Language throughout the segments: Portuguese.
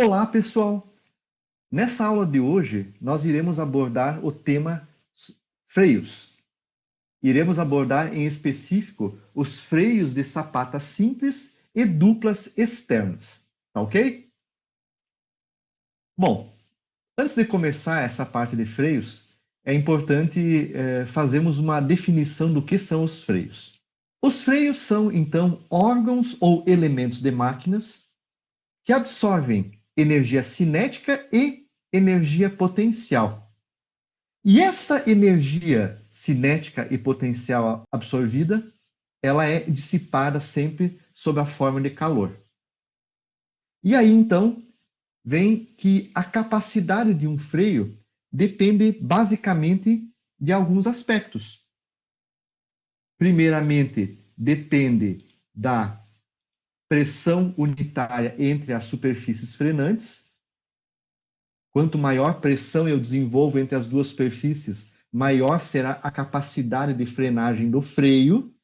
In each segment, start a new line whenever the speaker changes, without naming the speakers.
Olá, pessoal! Nessa aula de hoje, nós iremos abordar o tema freios. Iremos abordar em específico os freios de sapatas simples e duplas externas, tá ok? Bom, antes de começar essa parte de freios, é importante fazermos uma definição do que são os freios. Os freios são, então, órgãos ou elementos de máquinas que absorvem energia cinética e energia potencial. E essa energia cinética e potencial absorvida, ela é dissipada sempre sob a forma de calor. E aí, então, vem que a capacidade de um freio depende basicamente de alguns aspectos. Primeiramente, depende da pressão unitária entre as superfícies frenantes. Quanto maior pressão eu desenvolvo entre as duas superfícies, maior será a capacidade de frenagem do freio.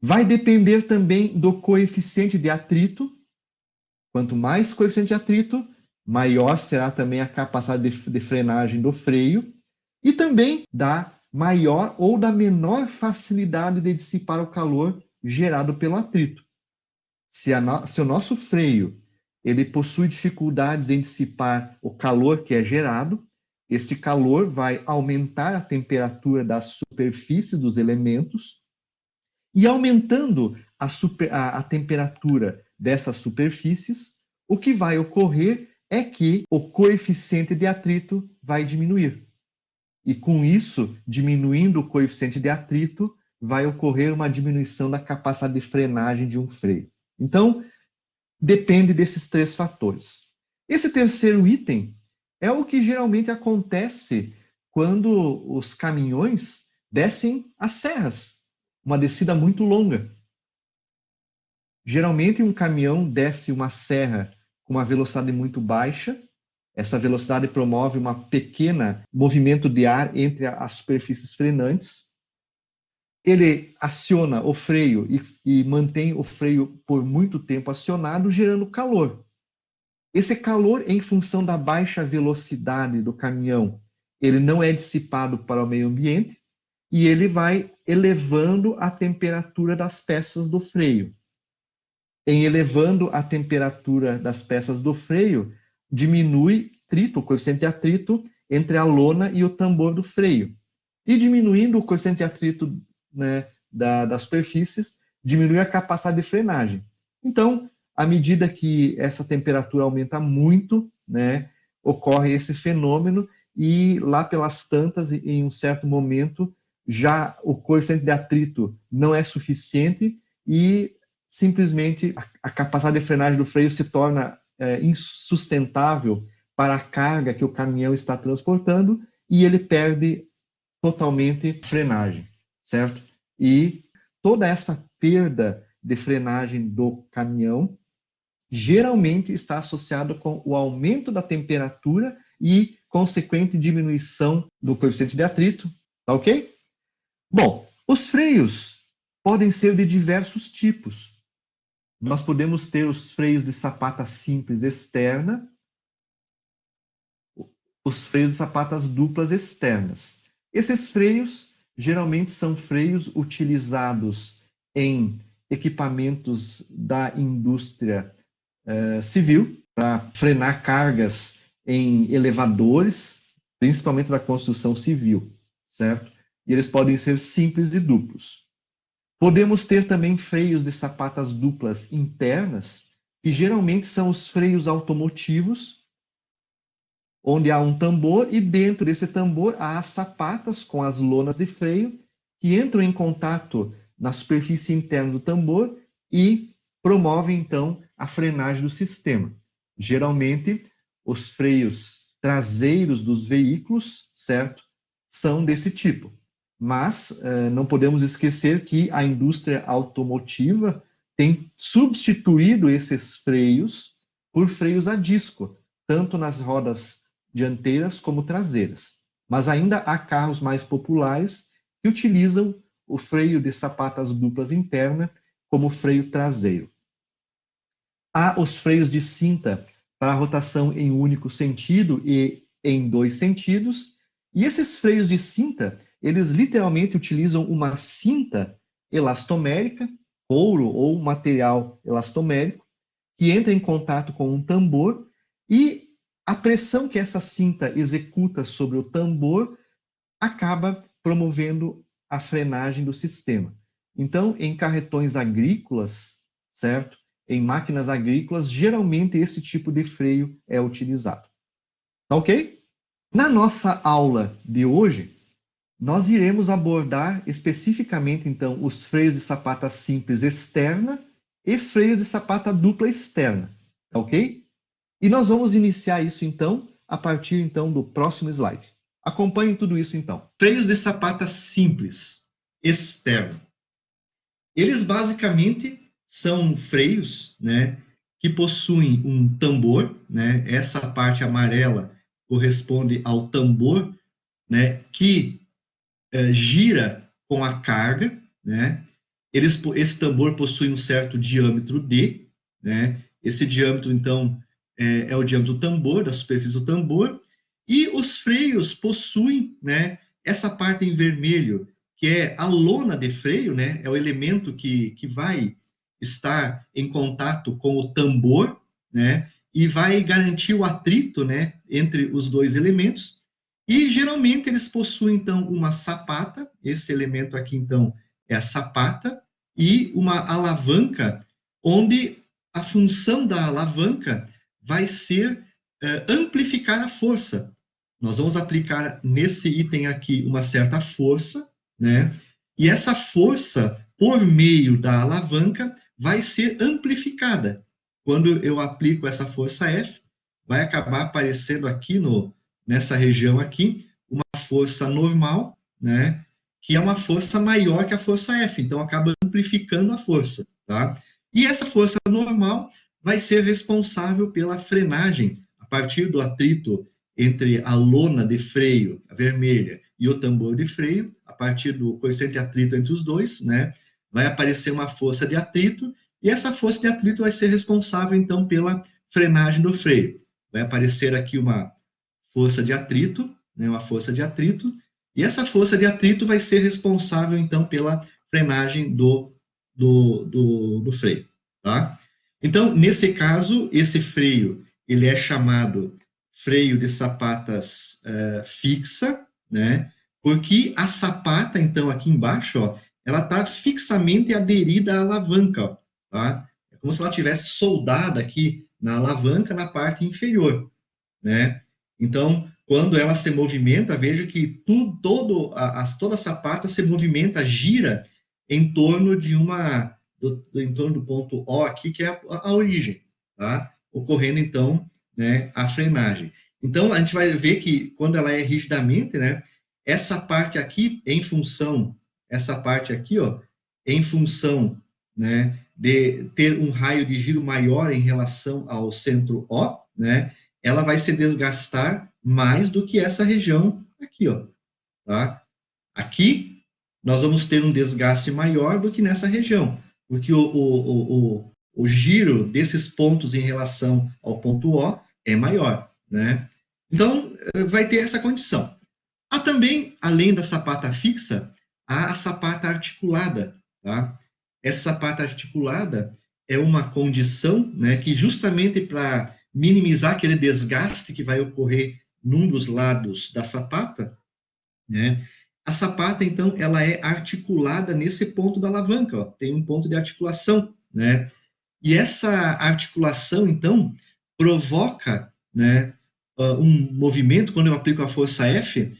Vai depender também do coeficiente de atrito. Quanto mais coeficiente de atrito, maior será também a capacidade de frenagem do freio. E também da maior ou da menor facilidade de dissipar o calor gerado pelo atrito. Se o nosso freio ele possui dificuldades em dissipar o calor que é gerado, este calor vai aumentar a temperatura das superfícies dos elementos, e aumentando a temperatura dessas superfícies, o que vai ocorrer é que o coeficiente de atrito vai diminuir. E com isso, diminuindo o coeficiente de atrito, vai ocorrer uma diminuição da capacidade de frenagem de um freio. Então, depende desses três fatores. Esse terceiro item é o que geralmente acontece quando os caminhões descem as serras, uma descida muito longa. Geralmente um caminhão desce uma serra com uma velocidade muito baixa. Essa velocidade promove um pequeno movimento de ar entre as superfícies frenantes. Ele aciona o freio e mantém o freio por muito tempo acionado, gerando calor. Esse calor, em função da baixa velocidade do caminhão, ele não é dissipado para o meio ambiente e ele vai elevando a temperatura das peças do freio. Em elevando a temperatura das peças do freio, diminui o coeficiente de atrito entre a lona e o tambor do freio. E diminuindo o coeficiente de atrito, né, das superfícies, diminui a capacidade de frenagem. Então, à medida que essa temperatura aumenta muito, né, ocorre esse fenômeno e lá pelas tantas, em um certo momento, já o coeficiente de atrito não é suficiente e simplesmente a capacidade de frenagem do freio se torna insustentável para a carga que o caminhão está transportando e ele perde totalmente a frenagem, certo? E toda essa perda de frenagem do caminhão geralmente está associado com o aumento da temperatura e consequente diminuição do coeficiente de atrito, tá ok? Bom, os freios podem ser de diversos tipos. Nós podemos ter os freios de sapata simples externa, os freios de sapatas duplas externas. Esses freios geralmente são freios utilizados em equipamentos da indústria civil, para frenar cargas em elevadores, principalmente da construção civil, certo? E eles podem ser simples e duplos. Podemos ter também freios de sapatas duplas internas, que geralmente são os freios automotivos, onde há um tambor e dentro desse tambor há as sapatas com as lonas de freio que entram em contato na superfície interna do tambor e promovem, então, a frenagem do sistema. Geralmente, os freios traseiros dos veículos, certo, são desse tipo. Mas não podemos esquecer que a indústria automotiva tem substituído esses freios por freios a disco, tanto nas rodas dianteiras como traseiras. Mas ainda há carros mais populares que utilizam o freio de sapatas duplas interna como freio traseiro. Há os freios de cinta para a rotação em um único sentido e em dois sentidos. E esses freios de cinta, eles literalmente utilizam uma cinta elastomérica, couro ou material elastomérico, que entra em contato com um tambor e a pressão que essa cinta executa sobre o tambor acaba promovendo a frenagem do sistema. Então, em carretões agrícolas, certo? Em máquinas agrícolas, geralmente esse tipo de freio é utilizado. Tá ok? Na nossa aula de hoje, nós iremos abordar especificamente, então, os freios de sapata simples externa e freios de sapata dupla externa. Tá ok? E nós vamos iniciar isso, então, a partir, então, do próximo slide. Acompanhem tudo isso, então. Freios de sapata simples externo. Eles, basicamente, são freios, né, que possuem um tambor, né? Essa parte amarela corresponde ao tambor, né, que gira com a carga, né? Esse tambor possui um certo diâmetro D, né? Esse diâmetro, então, é o diâmetro do tambor, da superfície do tambor, e os freios possuem, né, essa parte em vermelho, que é a lona de freio, né? É o elemento que vai estar em contato com o tambor, né? E vai garantir o atrito, né, entre os dois elementos. E geralmente eles possuem, então, uma sapata, esse elemento aqui, então, é a sapata, e uma alavanca, onde a função da alavanca vai ser amplificar a força. Nós vamos aplicar nesse item aqui uma certa força, né? E essa força, por meio da alavanca, vai ser amplificada. Quando eu aplico essa força F, vai acabar aparecendo aqui nessa região aqui, uma força normal, né, que é uma força maior que a força F, então acaba amplificando a força, tá? E essa força normal vai ser responsável pela frenagem, a partir do atrito entre a lona de freio, a vermelha, e o tambor de freio, a partir do coeficiente de atrito entre os dois, né, vai aparecer uma força de atrito, e essa força de atrito vai ser responsável, então, pela frenagem do freio. Vai aparecer aqui uma força de atrito, né, uma força de atrito, e essa força de atrito vai ser responsável, então, pela frenagem do freio, tá? Então, nesse caso, esse freio, ele é chamado freio de sapatas fixa, né? Porque a sapata, então, aqui embaixo, ó, ela está fixamente aderida à alavanca, ó, tá? É como se ela tivesse soldada aqui na alavanca na parte inferior, né? Então, quando ela se movimenta, veja que toda a sapata se movimenta, gira em torno em torno do ponto O aqui, que é a origem, tá? Ocorrendo, então, né, a frenagem. Então, a gente vai ver que quando ela é rigidamente, né, essa parte aqui, essa parte aqui, ó, em função, né, de ter um raio de giro maior em relação ao centro O, né, ela vai se desgastar mais do que essa região aqui, ó, tá? Aqui, nós vamos ter um desgaste maior do que nessa região, porque o giro desses pontos em relação ao ponto O é maior, né? Então, vai ter essa condição. Há também, além da sapata fixa, há a sapata articulada, tá? Essa sapata articulada é uma condição, né, que justamente para minimizar aquele desgaste que vai ocorrer num dos lados da sapata, né? A sapata, então, ela é articulada nesse ponto da alavanca, ó, tem um ponto de articulação, né? E essa articulação, então, provoca, né, um movimento, quando eu aplico a força F,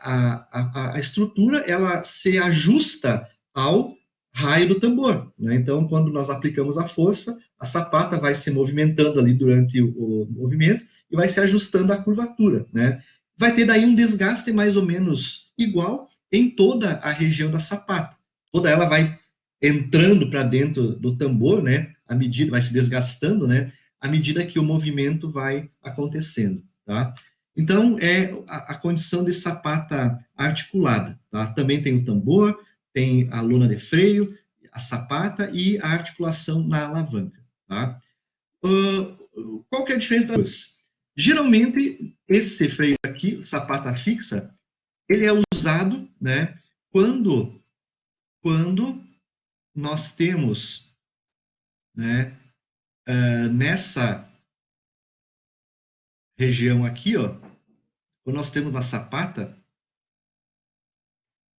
a estrutura ela se ajusta ao raio do tambor, né? Então, quando nós aplicamos a força, a sapata vai se movimentando ali durante o movimento e vai se ajustando à curvatura, né? Vai ter daí um desgaste mais ou menos igual em toda a região da sapata. Toda ela vai entrando para dentro do tambor, né? À medida vai se desgastando, né? À medida que o movimento vai acontecendo, tá? Então, é a condição de sapata articulada, tá? Também tem o tambor, tem a lona de freio, a sapata e a articulação na alavanca, tá? qual que é a diferença das duas? Geralmente, esse freio aqui, sapata fixa, ele é usado, né, quando nós temos, né, nessa região aqui, ó, quando nós temos na sapata,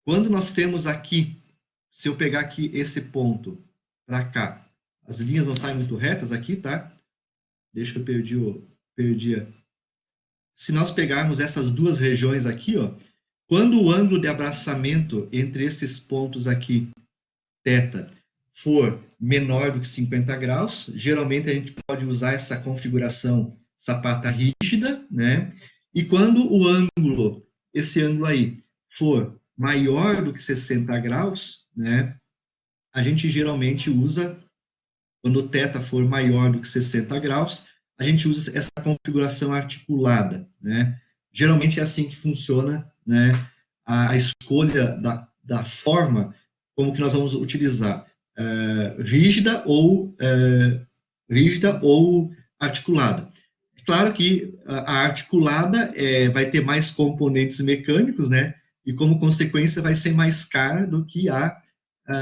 quando nós temos aqui, se eu pegar aqui esse ponto para cá, as linhas não saem muito retas aqui, tá? Deixa eu perdi. Se nós pegarmos essas duas regiões aqui, ó, quando o ângulo de abraçamento entre esses pontos aqui, θ, for menor do que 50 graus, geralmente a gente pode usar essa configuração sapata rígida, né? E quando o ângulo, esse ângulo aí, for maior do que 60 graus, né? A gente geralmente usa, quando o θ for maior do que 60 graus, a gente usa essa configuração articulada, né? Geralmente é assim que funciona, né, a escolha da forma como que nós vamos utilizar, rígida ou articulada. Claro que a articulada vai ter mais componentes mecânicos, né? E como consequência vai ser mais cara do que a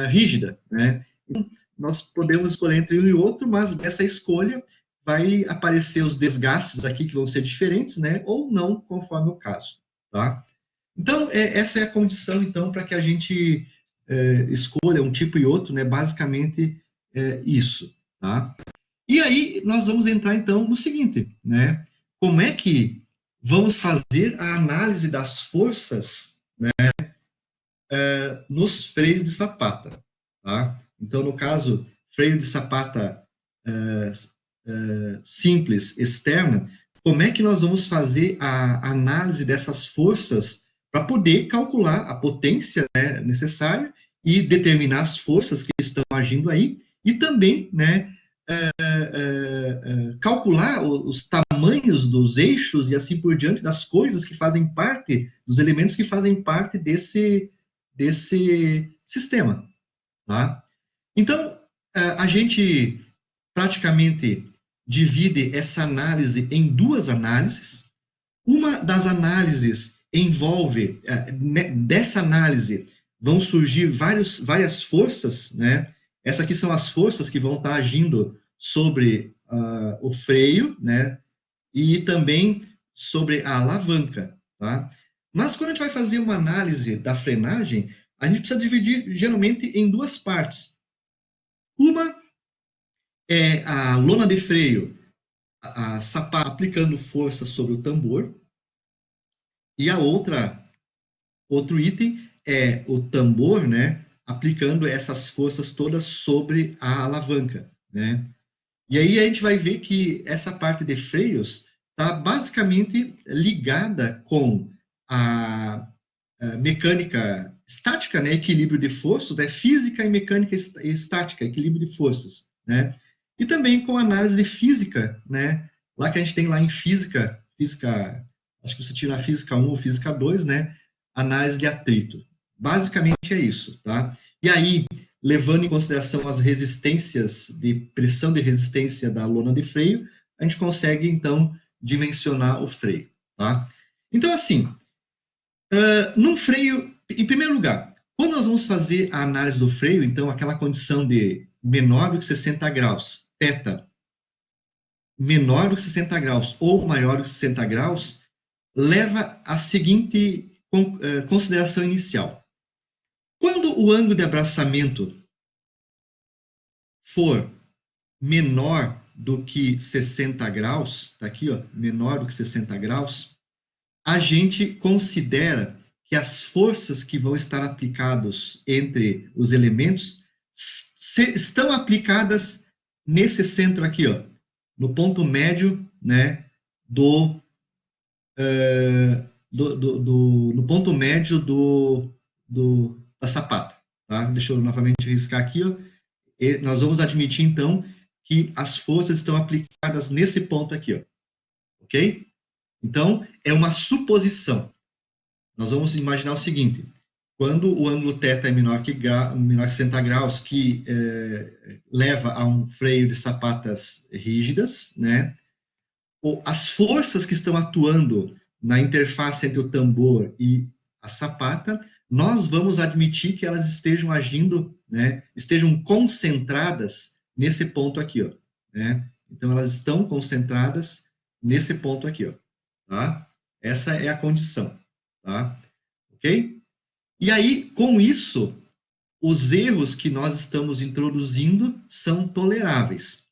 rígida, né? Então, nós podemos escolher entre um e outro, mas dessa escolha vai aparecer os desgastes aqui que vão ser diferentes, né? Ou não, conforme o caso, tá? Então, essa é a condição, então, para que a gente escolha um tipo e outro, né? Basicamente, isso, tá? E aí, nós vamos entrar, então, no seguinte, né? Como é que vamos fazer a análise das forças, né, nos freios de sapata, tá? Então, no caso, freio de sapata simples, externa, como é que nós vamos fazer a análise dessas forças para poder calcular a potência, né, necessária e determinar as forças que estão agindo aí e também, né, calcular os tamanhos dos eixos e assim por diante das coisas que fazem parte, dos elementos que fazem parte desse sistema, tá? Então, a gente praticamente divide essa análise em duas análises. Uma das análises envolve, dessa análise vão surgir várias forças, né? Essas aqui são as forças que vão estar agindo sobre o freio, né? E também sobre a alavanca, tá? Mas quando a gente vai fazer uma análise da frenagem, a gente precisa dividir geralmente em duas partes. Uma é a lona de freio, a sapata aplicando força sobre o tambor, e a outro item é o tambor, né, aplicando essas forças todas sobre a alavanca, né? E aí a gente vai ver que essa parte de freios está basicamente ligada com a mecânica estática, né, equilíbrio de forças, né, física e mecânica estática, equilíbrio de forças, né? E também com análise de física, né? Lá que a gente tem lá em física, acho que você tira a física 1 ou física 2, né? Análise de atrito. Basicamente é isso, tá? E aí, levando em consideração as resistências de pressão de resistência da lona de freio, a gente consegue, então, dimensionar o freio, tá? Então, assim, num freio, em primeiro lugar, quando nós vamos fazer a análise do freio, então, aquela condição de menor do que 60 graus, θ menor do que 60 graus ou maior do que 60 graus, leva a seguinte consideração inicial. Quando o ângulo de abraçamento for menor do que 60 graus, tá aqui, ó, menor do que 60 graus, a gente considera que as forças que vão estar aplicadas entre os elementos estão aplicadas nesse centro aqui, ó, no ponto médio, né, no ponto médio da sapata, tá? Deixa eu novamente riscar aqui, ó. E nós vamos admitir, então, que as forças estão aplicadas nesse ponto aqui, ó. Ok? Então, é uma suposição. Nós vamos imaginar o seguinte: quando o ângulo θ é menor que 60 graus, que leva a um freio de sapatas rígidas, né? as forças que estão atuando na interface entre o tambor e a sapata, nós vamos admitir que elas estejam agindo, né, estejam concentradas nesse ponto aqui, ó, né? Então, elas estão concentradas nesse ponto aqui, ó, tá? Essa é a condição, tá? Ok? E aí, com isso, os erros que nós estamos introduzindo são toleráveis.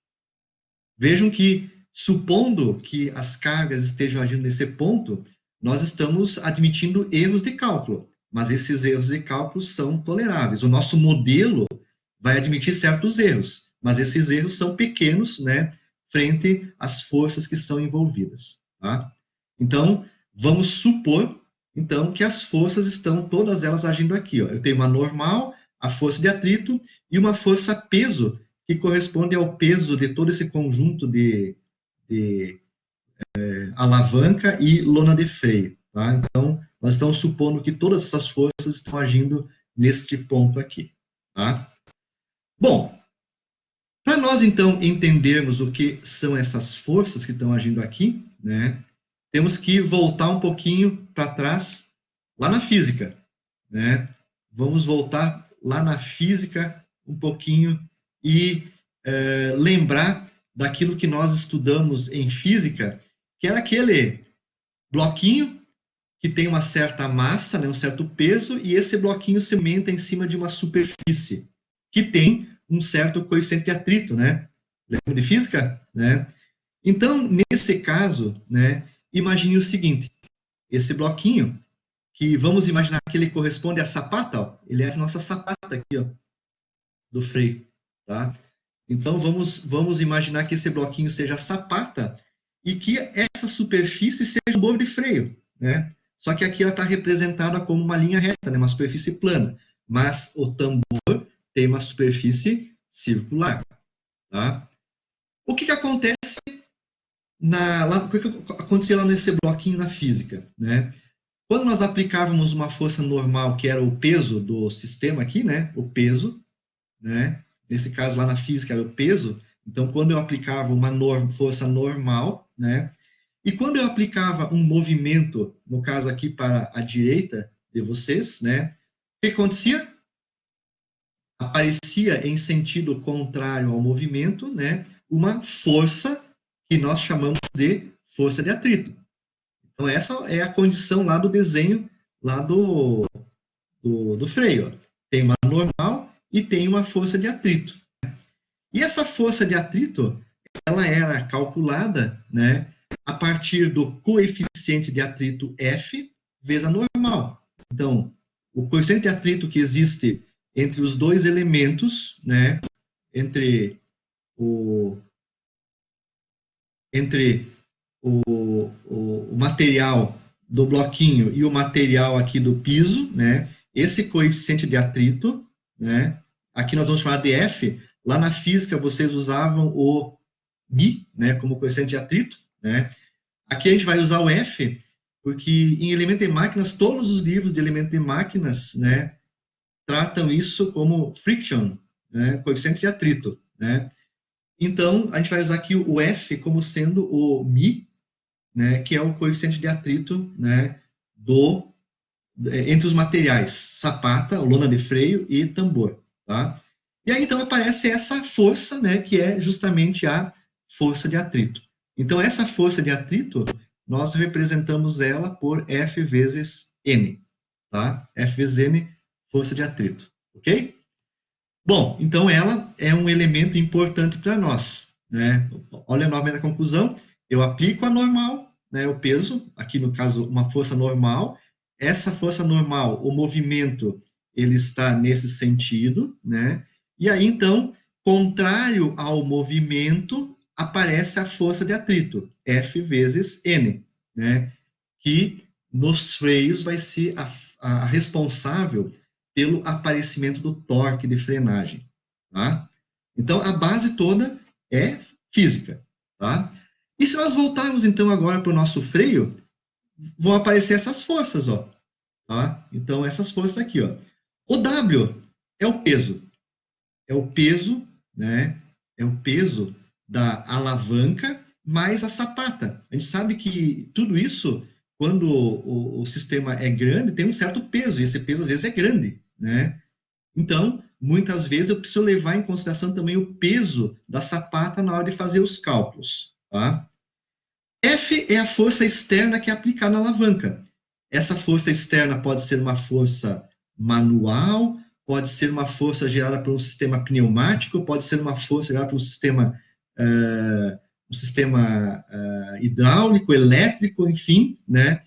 Vejam que, supondo que as cargas estejam agindo nesse ponto, nós estamos admitindo erros de cálculo, mas esses erros de cálculo são toleráveis. O nosso modelo vai admitir certos erros, mas esses erros são pequenos, né, frente às forças que são envolvidas. Tá? Então, vamos supor, então, que as forças estão todas elas agindo aqui. Ó. Eu tenho uma normal, a força de atrito, e uma força peso, que corresponde ao peso de todo esse conjunto de alavanca e lona de freio. Tá? Então, nós estamos supondo que todas essas forças estão agindo neste ponto aqui. Tá? Bom, para nós, então, entendermos o que são essas forças que estão agindo aqui, né, temos que voltar um pouquinho para trás, lá na física. Né? Vamos voltar lá na física um pouquinho e lembrar daquilo que nós estudamos em física, que era aquele bloquinho que tem uma certa massa, né, um certo peso, e esse bloquinho se movimenta em cima de uma superfície que tem um certo coeficiente de atrito, né? Lembra de física? Né? Então, nesse caso, né, imagine o seguinte, esse bloquinho, que vamos imaginar que ele corresponde à sapata, ó, ele é a nossa sapata aqui, ó, do freio, tá? Então, vamos imaginar que esse bloquinho seja a sapata e que essa superfície seja o bobo de freio, né? Só que aqui ela está representada como uma linha reta, né? Uma superfície plana, mas o tambor tem uma superfície circular, tá? O que acontece o que acontecia lá nesse bloquinho na física, né? Quando nós aplicávamos uma força normal, que era o peso do sistema aqui, né? O peso, né? Nesse caso lá na física era o peso. Então, quando eu aplicava uma força normal, né? E quando eu aplicava um movimento, no caso aqui para a direita de vocês, né? O que acontecia? Aparecia em sentido contrário ao movimento, né? Uma força que nós chamamos de força de atrito. Então, essa é a condição lá do desenho lá do freio. Ó. Tem uma normal e tem uma força de atrito. E essa força de atrito, ela era calculada, né, a partir do coeficiente de atrito F vezes a normal. Então, o coeficiente de atrito que existe entre os dois elementos, né, entre o material do bloquinho e o material aqui do piso, né? Esse coeficiente de atrito, né? Aqui nós vamos chamar de F. Lá na física vocês usavam o Mi, né? Como coeficiente de atrito, né? Aqui a gente vai usar o F, porque em elemento de máquinas, todos os livros de elemento de máquinas, né? Tratam isso como friction, né? Coeficiente de atrito, né? Então, a gente vai usar aqui o F como sendo o Mi, né, que é o coeficiente de atrito, né, entre os materiais sapata, lona de freio e tambor. Tá? E aí, então, aparece essa força, né, que é justamente a força de atrito. Então, essa força de atrito, nós representamos ela por F vezes N. Tá? F vezes N, força de atrito. Ok? Bom, então ela é um elemento importante para nós. Né? Olha novamente a conclusão. Eu aplico a normal, né, o peso, aqui no caso uma força normal. Essa força normal, o movimento, ele está nesse sentido. Né? E aí, então, contrário ao movimento, aparece a força de atrito, F vezes N, né? Que nos freios vai ser a responsável pelo aparecimento do torque de frenagem. Tá? Então, a base toda é física. Tá? E se nós voltarmos, então, agora para o nosso freio, vão aparecer essas forças. Ó, tá? Então, essas forças aqui. Ó. O W é o peso. É o peso, né? É o peso da alavanca mais a sapata. A gente sabe que tudo isso, quando o sistema é grande, tem um certo peso, e esse peso às vezes é grande, né? Então, muitas vezes eu preciso levar em consideração também o peso da sapata na hora de fazer os cálculos, tá? F é a força externa que é aplicada na alavanca. Essa força externa pode ser uma força manual, pode ser uma força gerada por um sistema pneumático, pode ser uma força gerada por um sistema hidráulico, elétrico, enfim, né?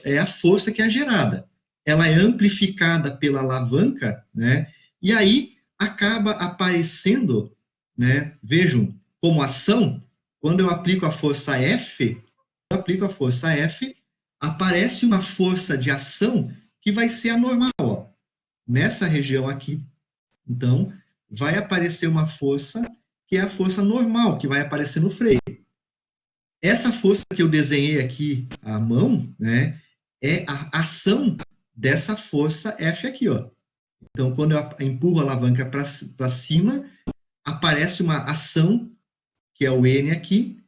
É a força que é gerada. Ela é amplificada pela alavanca, né? E aí acaba aparecendo, né? Vejam, como ação, quando eu aplico a força F, aparece uma força de ação que vai ser anormal, ó, nessa região aqui. Então, vai aparecer uma força que é a força normal, que vai aparecer no freio. Essa força que eu desenhei aqui à mão, né, é a ação dessa força F aqui, ó. Então, quando eu empurro a alavanca para cima, aparece uma ação, que é o N aqui,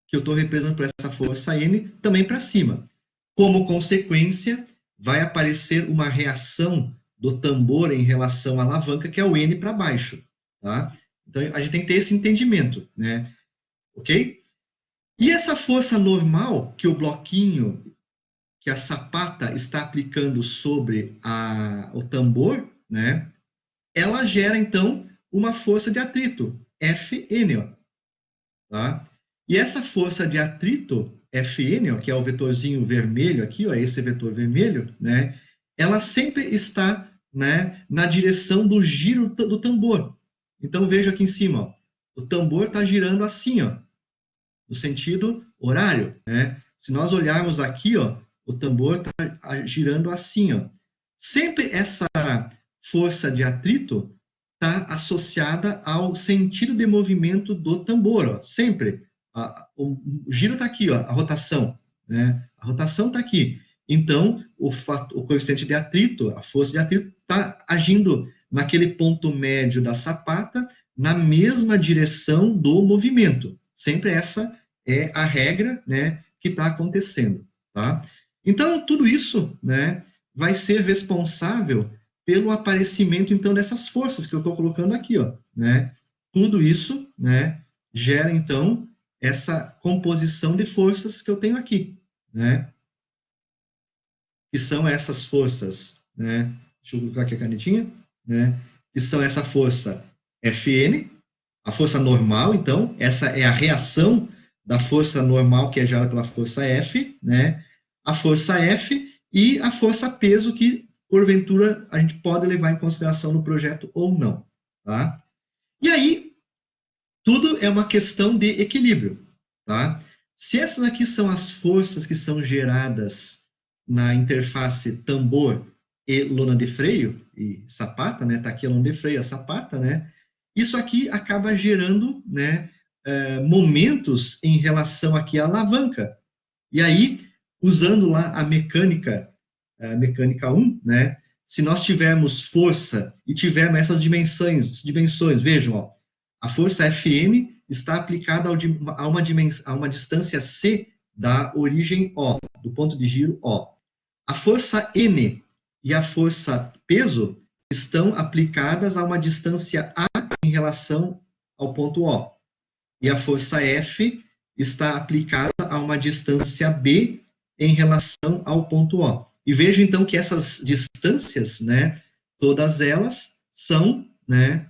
que eu estou representando por essa força N, também para cima. Como consequência, vai aparecer uma reação do tambor em relação à alavanca, que é o N para baixo. Tá? Então, a gente tem que ter esse entendimento. Né? Ok? E essa força normal que o bloquinho, que a sapata está aplicando sobre o tambor, né? Ela gera, então, uma força de atrito, Fn. Ó, tá? E essa força de atrito, Fn, ó, que é o vetorzinho vermelho aqui, ó, esse vetor vermelho, né? Ela sempre está, né, na direção do giro do tambor. Então, veja aqui em cima, ó, o tambor está girando assim, ó, no sentido horário, né? Se nós olharmos aqui, ó, o tambor está girando assim, ó. Sempre essa força de atrito está associada ao sentido de movimento do tambor, ó. Sempre. O giro está aqui, ó, a rotação, né? A rotação está aqui. Então, o coeficiente de atrito, a força de atrito, está agindo naquele ponto médio da sapata, na mesma direção do movimento. Sempre essa é a regra, né, que está acontecendo. Tá? Então, tudo isso, né, vai ser responsável pelo aparecimento, então, dessas forças que eu estou colocando aqui. Ó, né? Tudo isso, né, gera, então, essa composição de forças que eu tenho aqui. Né? Que são essas forças. Né? Deixa eu colocar aqui a canetinha. Né? Que são essa força Fn, a força normal, então, essa é a reação da força normal que é gerada pela força F, né? A força F e a força peso que, porventura, a gente pode levar em consideração no projeto ou não, tá? E aí, tudo é uma questão de equilíbrio, tá? Se essas aqui são as forças que são geradas na interface tambor e lona de freio, e sapata, né? Tá aqui a lona de freio, a sapata, né? Isso aqui acaba gerando, né, momentos em relação aqui à alavanca. E aí, usando lá a mecânica 1, né, se nós tivermos força e tivermos essas dimensões, vejam, ó, a força Fn está aplicada a uma distância C da origem O, do ponto de giro O. A força N e a força peso estão aplicadas a uma distância A em relação ao ponto O. E a força F está aplicada a uma distância B em relação ao ponto O. E vejo então que essas distâncias, né, todas elas são, né,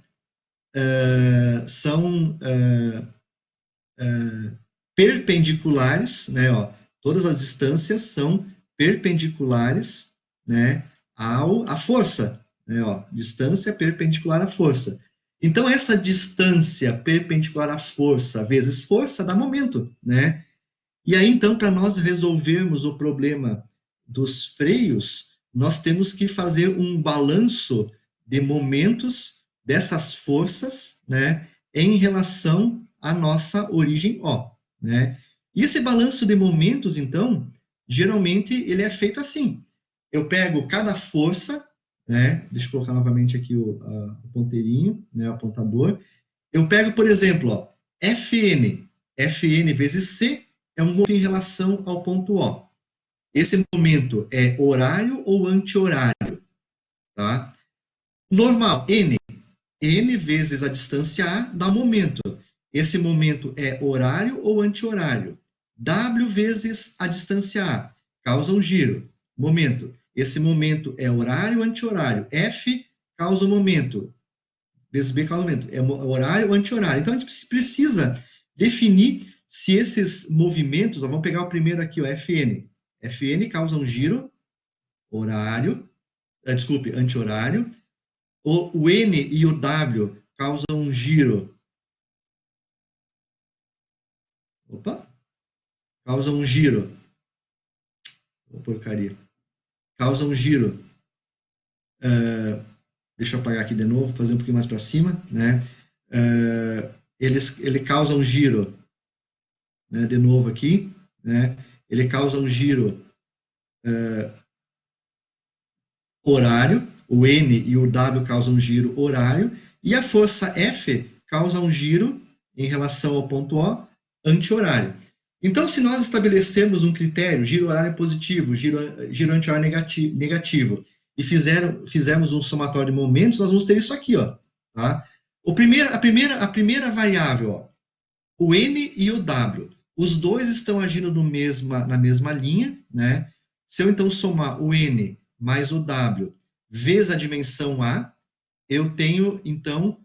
perpendiculares, né, ó, todas as distâncias são perpendiculares, né, à força, né, ó, distância perpendicular à força. Então, essa distância perpendicular à força vezes força dá momento, né? E aí, então, para nós resolvermos o problema dos freios, nós temos que fazer um balanço de momentos dessas forças, né, em relação à nossa origem O, né? E esse balanço de momentos, então, geralmente ele é feito assim. Eu pego cada força, né? Deixa eu colocar novamente aqui o ponteirinho, né, o apontador. Eu pego, por exemplo, ó, Fn. Fn vezes C é um movimento em relação ao ponto O. Esse momento é horário ou anti-horário? Tá? Normal, N. N vezes a distância A dá momento. Esse momento é horário ou anti-horário? W vezes a distância A causa um giro. Momento. Esse momento é horário ou anti-horário? F causa o momento. Vezes B causa o momento. É horário ou anti-horário? Então, a gente precisa definir se esses movimentos... Ó, vamos pegar o primeiro aqui, o Fn. Fn causa um giro horário... desculpe, anti-horário. O N e o W causam um giro... Opa! Causa um giro. Oh, porcaria. Causa um giro. Deixa eu apagar aqui de novo, fazer um pouquinho mais para cima, né? Ele causa um giro, né? De novo aqui, né? Ele causa um giro horário, o N e o W causam um giro horário, e a força F causa um giro em relação ao ponto O anti-horário. Então, se nós estabelecermos um critério, giro horário positivo, giro anti-horário negativo, e fizermos um somatório de momentos, nós vamos ter isso aqui, ó, tá? A primeira variável, ó, o N e o W, os dois estão agindo na mesma linha, né? Se eu então somar o N mais o W vezes a dimensão A, eu tenho então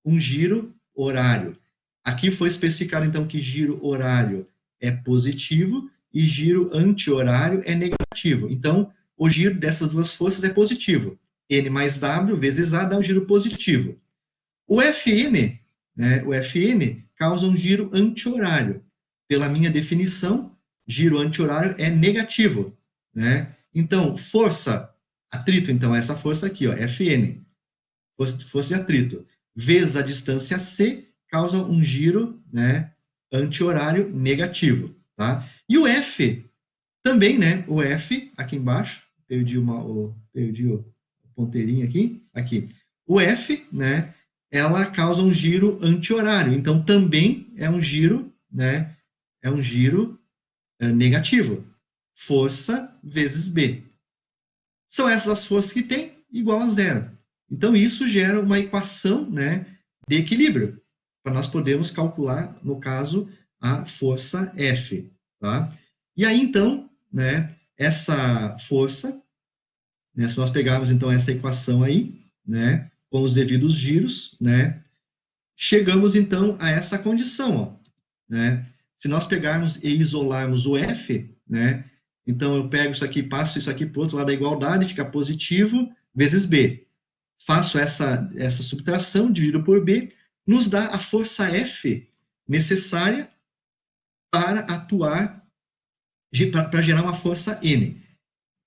um giro horário. Aqui foi especificado então que giro horário é positivo e giro anti-horário é negativo. Então, o giro dessas duas forças é positivo. N mais W vezes A dá um giro positivo. O Fn, né, o Fn causa um giro anti-horário. Pela minha definição, giro anti-horário é negativo, né? Então, força, atrito, então, essa força aqui, ó, Fn, força de atrito, vezes a distância C, causa um giro, né, anti-horário negativo, tá? E o F também, né? O F, aqui embaixo, perdi o ponteirinho aqui. O F, né? Ela causa um giro anti-horário. Então, também é um giro, né? É um giro negativo. Força vezes B. São essas as forças que tem, igual a zero. Então, isso gera uma equação, né, de equilíbrio, para nós podermos calcular, no caso, a força F. Tá? E aí, então, né, essa força, né, se nós pegarmos, então, essa equação aí, né, com os devidos giros, né, chegamos, então, a essa condição. Ó, né? Se nós pegarmos e isolarmos o F, né, então eu pego isso aqui, passo isso aqui para o outro lado da igualdade, fica positivo vezes B. Faço essa subtração, divido por B, nos dá a força F necessária para atuar, para gerar uma força N.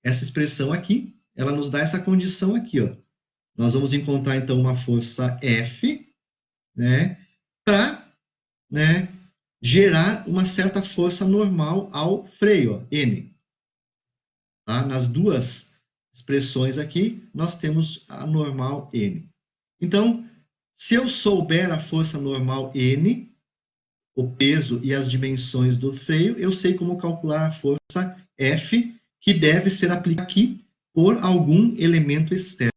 Essa expressão aqui, ela nos dá essa condição aqui, ó. Nós vamos encontrar, então, uma força F, né, para, né, gerar uma certa força normal ao freio, ó, N. Tá? Nas duas expressões aqui, nós temos a normal N. Então, se eu souber a força normal N, o peso e as dimensões do freio, eu sei como calcular a força F, que deve ser aplicada aqui por algum elemento externo.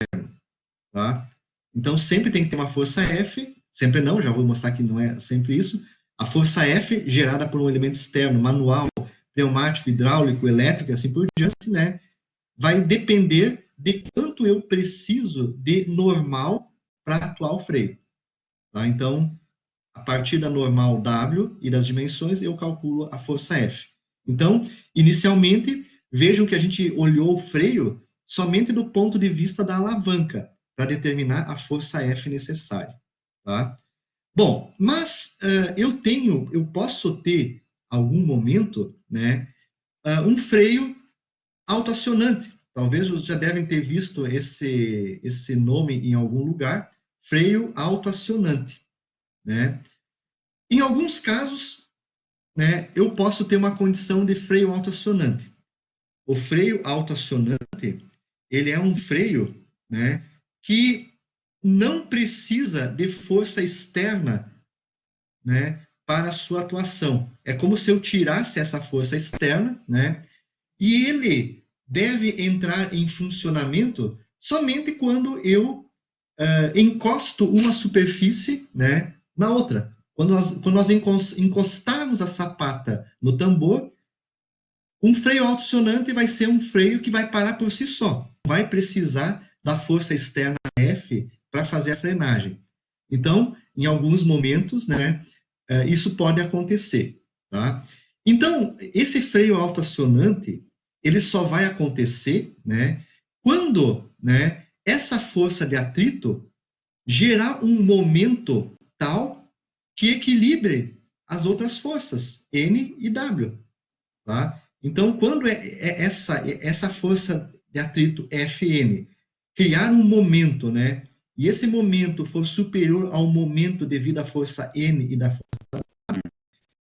Tá? Então, sempre tem que ter uma força F, sempre não, já vou mostrar que não é sempre isso. A força F, gerada por um elemento externo, manual, pneumático, hidráulico, elétrico, assim por diante, né, vai depender de quanto eu preciso de normal para atuar o freio. Tá? Então, a partir da normal W e das dimensões, eu calculo a força F. Então, inicialmente, vejam que a gente olhou o freio somente do ponto de vista da alavanca, para determinar a força F necessária. Tá? Bom, mas eu posso ter, algum momento, né, um freio autoacionante. Talvez vocês já devem ter visto esse nome em algum lugar, freio autoacionante. Né? Em alguns casos, né, eu posso ter uma condição de freio autoacionante. O freio autoacionante, ele é um freio, né, que não precisa de força externa, né, para a sua atuação. É como se eu tirasse essa força externa, né? E ele deve entrar em funcionamento somente quando eu encosto uma superfície, né, na outra. Quando nós encostarmos a sapata no tambor, um freio autoacionante vai ser um freio que vai parar por si só. Vai precisar da força externa F para fazer a frenagem. Então, em alguns momentos, né, isso pode acontecer. Tá? Então, esse freio autoacionante, ele só vai acontecer, né, quando, né, essa força de atrito gerar um momento tal que equilibre as outras forças, N e W. Tá? Então, quando essa força de atrito Fn criar um momento, né, e esse momento for superior ao momento devido à força N e da força W,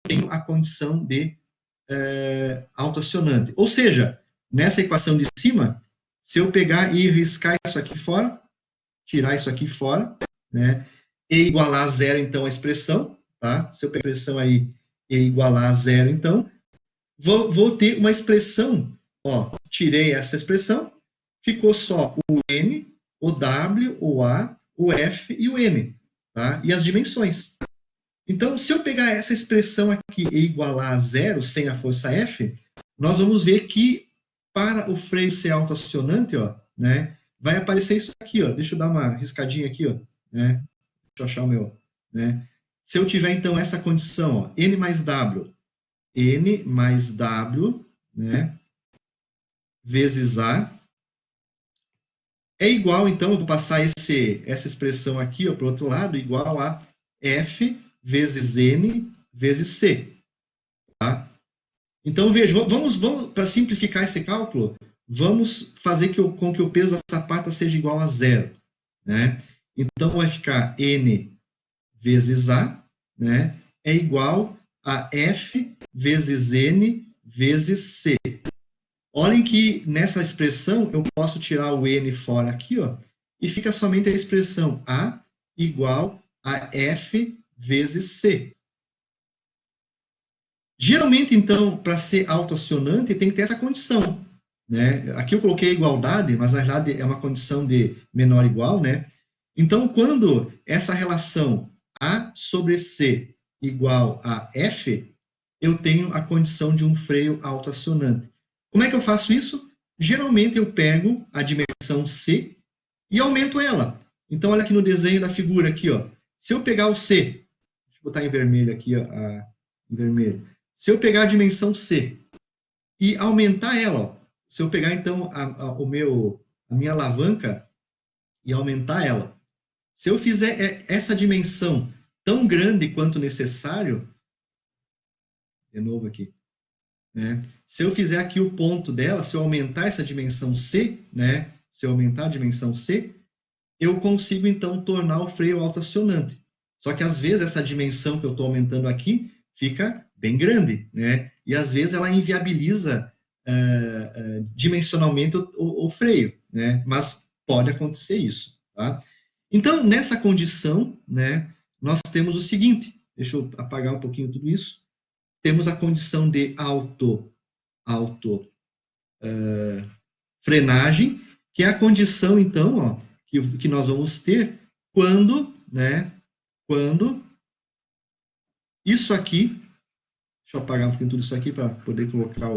tenho a condição de autoacionante. Ou seja, nessa equação de cima, se eu pegar e riscar isso aqui fora, tirar isso aqui fora, né, e igualar a zero, então, a expressão, tá? Se eu pegar a expressão aí e igualar a zero, então, vou ter uma expressão, ó, tirei essa expressão, ficou só o N, o W, o A, o F e o N, tá? E as dimensões. Então, se eu pegar essa expressão aqui e igualar a zero, sem a força F, nós vamos ver que para o freio ser autoacionante, ó, né, vai aparecer isso aqui, ó. Deixa eu dar uma riscadinha aqui, ó, né? Deixa eu achar o meu, né? Se eu tiver, então, essa condição, ó, N mais W, né, vezes A, é igual, então, eu vou passar essa expressão aqui para o outro lado, igual a F vezes N vezes C. Tá? Então, veja, vamos para simplificar esse cálculo, vamos fazer com que o peso da sapata seja igual a zero. Né? Então, vai ficar N vezes A, né, é igual a F vezes N vezes C. Olhem que nessa expressão eu posso tirar o N fora aqui, ó, e fica somente a expressão A igual a F vezes C. Geralmente, então, para ser autoacionante, tem que ter essa condição. Né? Aqui eu coloquei a igualdade, mas na verdade é uma condição de menor ou igual. Né? Então, quando essa relação A sobre C igual a F, eu tenho a condição de um freio autoacionante. Como é que eu faço isso? Geralmente eu pego a dimensão C e aumento ela. Então, olha aqui no desenho da figura aqui, ó. Se eu pegar o C, deixa eu botar em vermelho aqui, ó, em vermelho. Se eu pegar a dimensão C e aumentar ela, ó, se eu pegar então a minha alavanca e aumentar ela, se eu fizer essa dimensão tão grande quanto necessário, de novo aqui, né? Se eu fizer aqui o ponto dela, se eu aumentar essa dimensão C, né? Se eu aumentar a dimensão C, eu consigo então tornar o freio autoacionante. Só que às vezes essa dimensão que eu estou aumentando aqui fica bem grande, né? E às vezes ela inviabiliza dimensionalmente o freio, né? Mas pode acontecer isso, tá? Então, nessa condição, né, nós temos o seguinte, deixa eu apagar um pouquinho tudo isso, temos a condição de frenagem, que é a condição, então, ó, que nós vamos ter quando, né, quando isso aqui, deixa eu apagar um pouquinho tudo isso aqui para poder colocar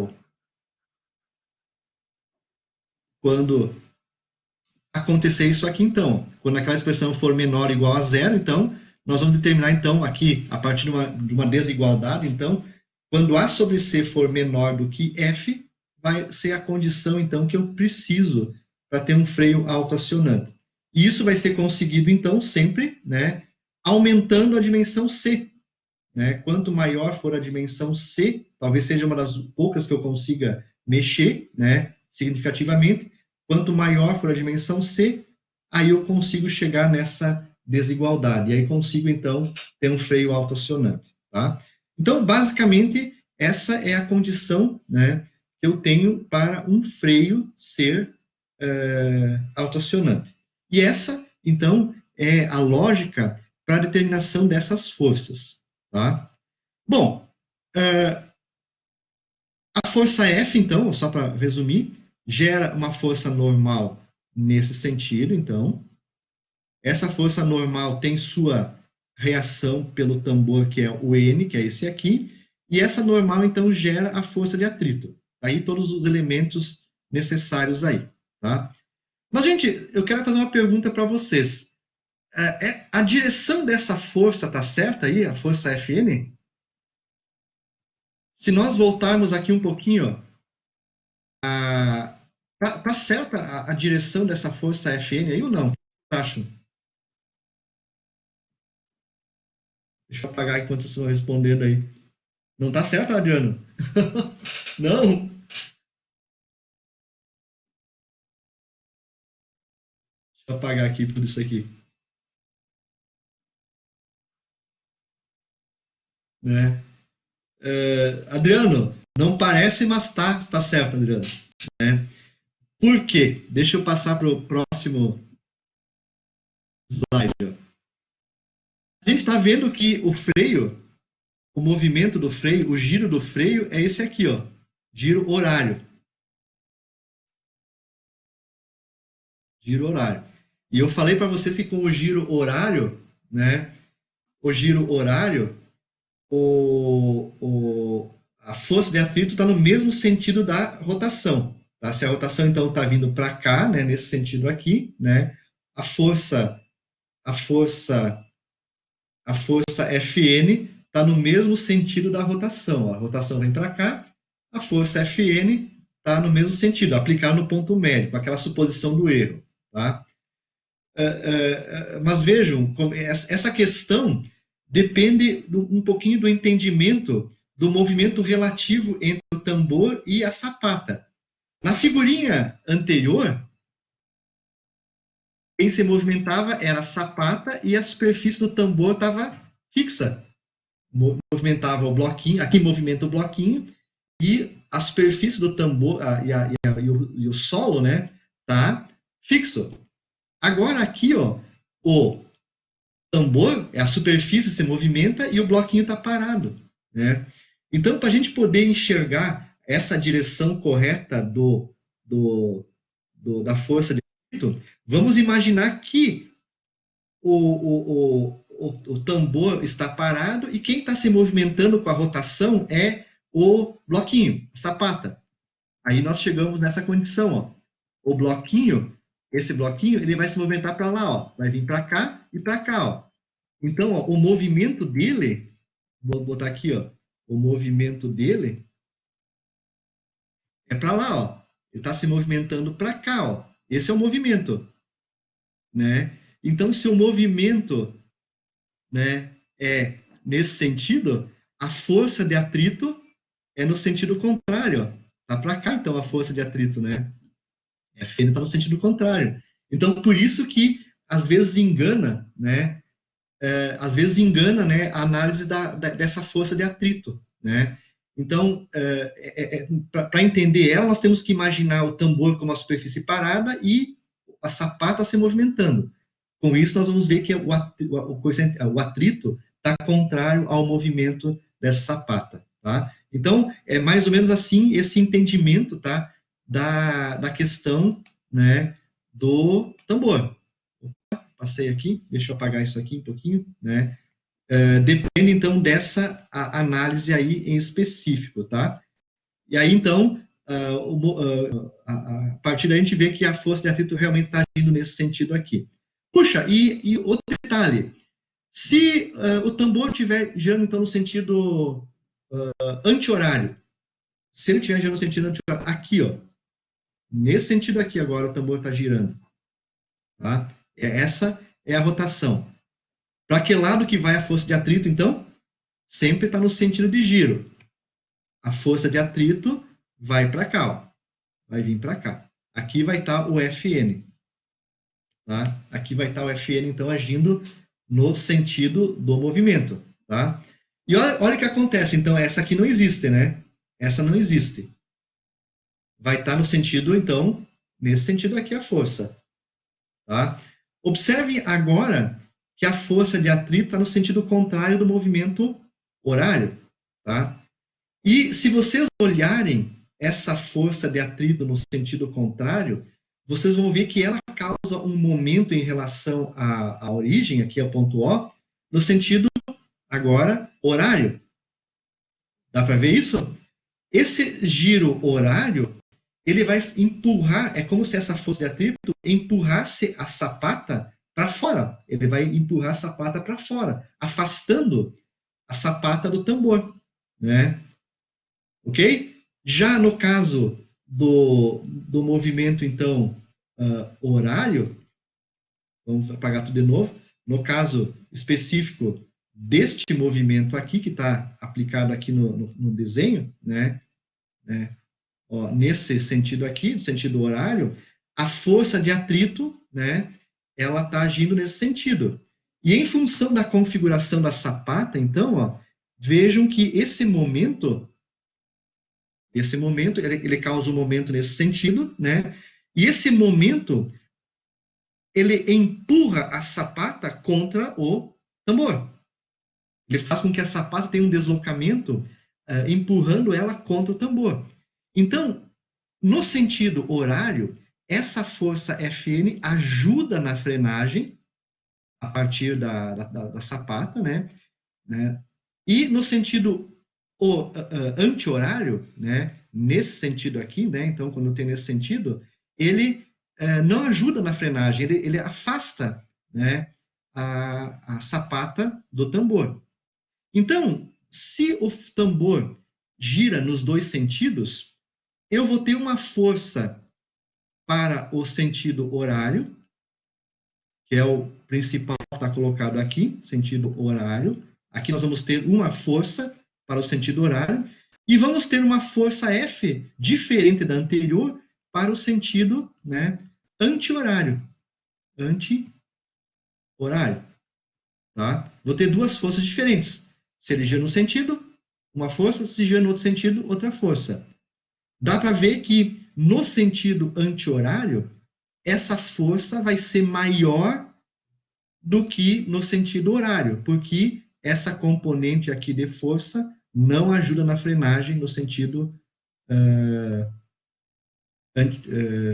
quando acontecer isso aqui, então, quando aquela expressão for menor ou igual a zero, então, nós vamos determinar, então, aqui, a partir de uma desigualdade, então, quando A sobre C for menor do que F, vai ser a condição, então, que eu preciso para ter um freio autoacionante. E isso vai ser conseguido, então, sempre, né, aumentando a dimensão C. Né? Quanto maior for a dimensão C, talvez seja uma das poucas que eu consiga mexer, né, significativamente. Quanto maior for a dimensão C, aí eu consigo chegar nessa desigualdade. E aí consigo, então, ter um freio autoacionante. Tá? Então, basicamente, essa é a condição, né, que eu tenho para um freio ser autoacionante. E essa, então, é a lógica para a determinação dessas forças. Tá? Bom, a força F, então, só para resumir, gera uma força normal nesse sentido, então. Essa força normal tem sua reação pelo tambor, que é o N, que é esse aqui, e essa normal, então, gera a força de atrito. Aí todos os elementos necessários aí, tá? Mas, gente, eu quero fazer uma pergunta para vocês. A direção dessa força está certa aí, a força Fn? Se nós voltarmos aqui um pouquinho, tá certa a direção dessa força Fn aí ou não? O que vocês acham? Deixa eu apagar enquanto vocês estão respondendo aí. Não tá certo, Adriano? Não? Deixa eu apagar aqui tudo isso aqui. Né? Adriano, não parece, mas tá certo, Adriano. Né? Por quê? Deixa eu passar para o próximo slide. Ó. A gente está vendo que o freio, o movimento do freio, o giro do freio é esse aqui, ó, giro horário. Giro horário. E eu falei para vocês que com o giro horário, né, o giro horário, a força de atrito está no mesmo sentido da rotação. Tá? Se a rotação então está vindo para cá, né, nesse sentido aqui, né, a força, a força, a força Fn está no mesmo sentido da rotação. A rotação vem para cá, a força Fn está no mesmo sentido, aplicada no ponto médio, com aquela suposição do erro. Tá? Mas vejam, essa questão depende um pouquinho do entendimento do movimento relativo entre o tambor e a sapata. Na figurinha anterior, quem se movimentava era a sapata e a superfície do tambor estava fixa. Movimentava o bloquinho, aqui movimenta o bloquinho e a superfície do tambor e o solo, né, tá fixo. Agora aqui, ó, o tambor, a superfície se movimenta e o bloquinho está parado. Né? Então, para a gente poder enxergar essa direção correta da força de atrito, vamos imaginar que o tambor está parado e quem está se movimentando com a rotação é o bloquinho, a sapata. Aí nós chegamos nessa condição. Ó. O bloquinho, esse bloquinho, ele vai se movimentar para lá, ó. Vai vir para cá e para cá. Ó. Então, ó, o movimento dele, vou botar aqui, ó, o movimento dele é para lá, ó. Ele está se movimentando para cá, ó. Esse é o movimento, né? Então, se o movimento, né, é nesse sentido, a força de atrito é no sentido contrário, ó. Tá para cá, então, a força de atrito, né? A Fn está no sentido contrário. Então, por isso que às vezes engana, né? Às vezes engana, né, a análise dessa força de atrito, né? Então, para entender ela, nós temos que imaginar o tambor como uma superfície parada e a sapata se movimentando. Com isso, nós vamos ver que o atrito está contrário ao movimento dessa sapata. Tá? Então, é mais ou menos assim esse entendimento, tá, da questão, né, do tambor. Passei aqui, deixa eu apagar isso aqui um pouquinho, né? Depende, então, dessa análise aí em específico, tá? E aí, então, a partir daí a gente vê que a força de atrito realmente está agindo nesse sentido aqui. Puxa, e outro detalhe, se o tambor estiver girando, então, no sentido anti-horário, se ele estiver girando no sentido anti-horário, aqui, ó, nesse sentido aqui agora o tambor está girando, tá? Essa é a rotação. Para que lado que vai a força de atrito, então? Sempre está no sentido de giro. A força de atrito vai para cá, ó. Vai vir para cá. Aqui vai estar o Fn. Tá? Aqui vai estar o Fn, então, agindo no sentido do movimento. Tá? E olha o que acontece. Então, essa aqui não existe, né? Essa não existe. Vai estar no sentido, então, nesse sentido aqui a força. Tá? Observe agora que a força de atrito está no sentido contrário do movimento horário. tá? E se vocês olharem essa força de atrito no sentido contrário, vocês vão ver que ela causa um momento em relação à origem, aqui é o ponto O, no sentido, agora, horário. Dá para ver isso? Esse giro horário, ele vai empurrar, é como se essa força de atrito empurrasse a sapata para fora. Ele vai empurrar a sapata para fora, afastando a sapata do tambor, né? Ok? Já no caso do movimento, então, horário, vamos apagar tudo de novo. No caso específico deste movimento aqui, que está aplicado aqui no desenho, né? Ó, nesse sentido aqui, no sentido horário, a força de atrito, né? Ela está agindo nesse sentido. E em função da configuração da sapata, então, ó, vejam que esse momento ele causa um momento nesse sentido, né? E esse momento ele empurra a sapata contra o tambor. Ele faz com que a sapata tenha um deslocamento, empurrando ela contra o tambor. Então, no sentido horário, essa força Fn ajuda na frenagem a partir da sapata, né? E no sentido anti-horário, né? Nesse sentido aqui, né? Então, quando tem nesse sentido, ele não ajuda na frenagem, ele afasta, né? A sapata do tambor. Então, se o tambor gira nos dois sentidos, eu vou ter uma força para o sentido horário, que é o principal que está colocado aqui, sentido horário. Aqui nós vamos ter uma força para o sentido horário e vamos ter uma força F diferente da anterior para o sentido, né, anti-horário. Anti-horário. Tá? Vou ter duas forças diferentes. Se ele gira no sentido, uma força, se gira no outro sentido, outra força. Dá para ver que no sentido anti-horário, essa força vai ser maior do que no sentido horário, porque essa componente aqui de força não ajuda na frenagem no sentido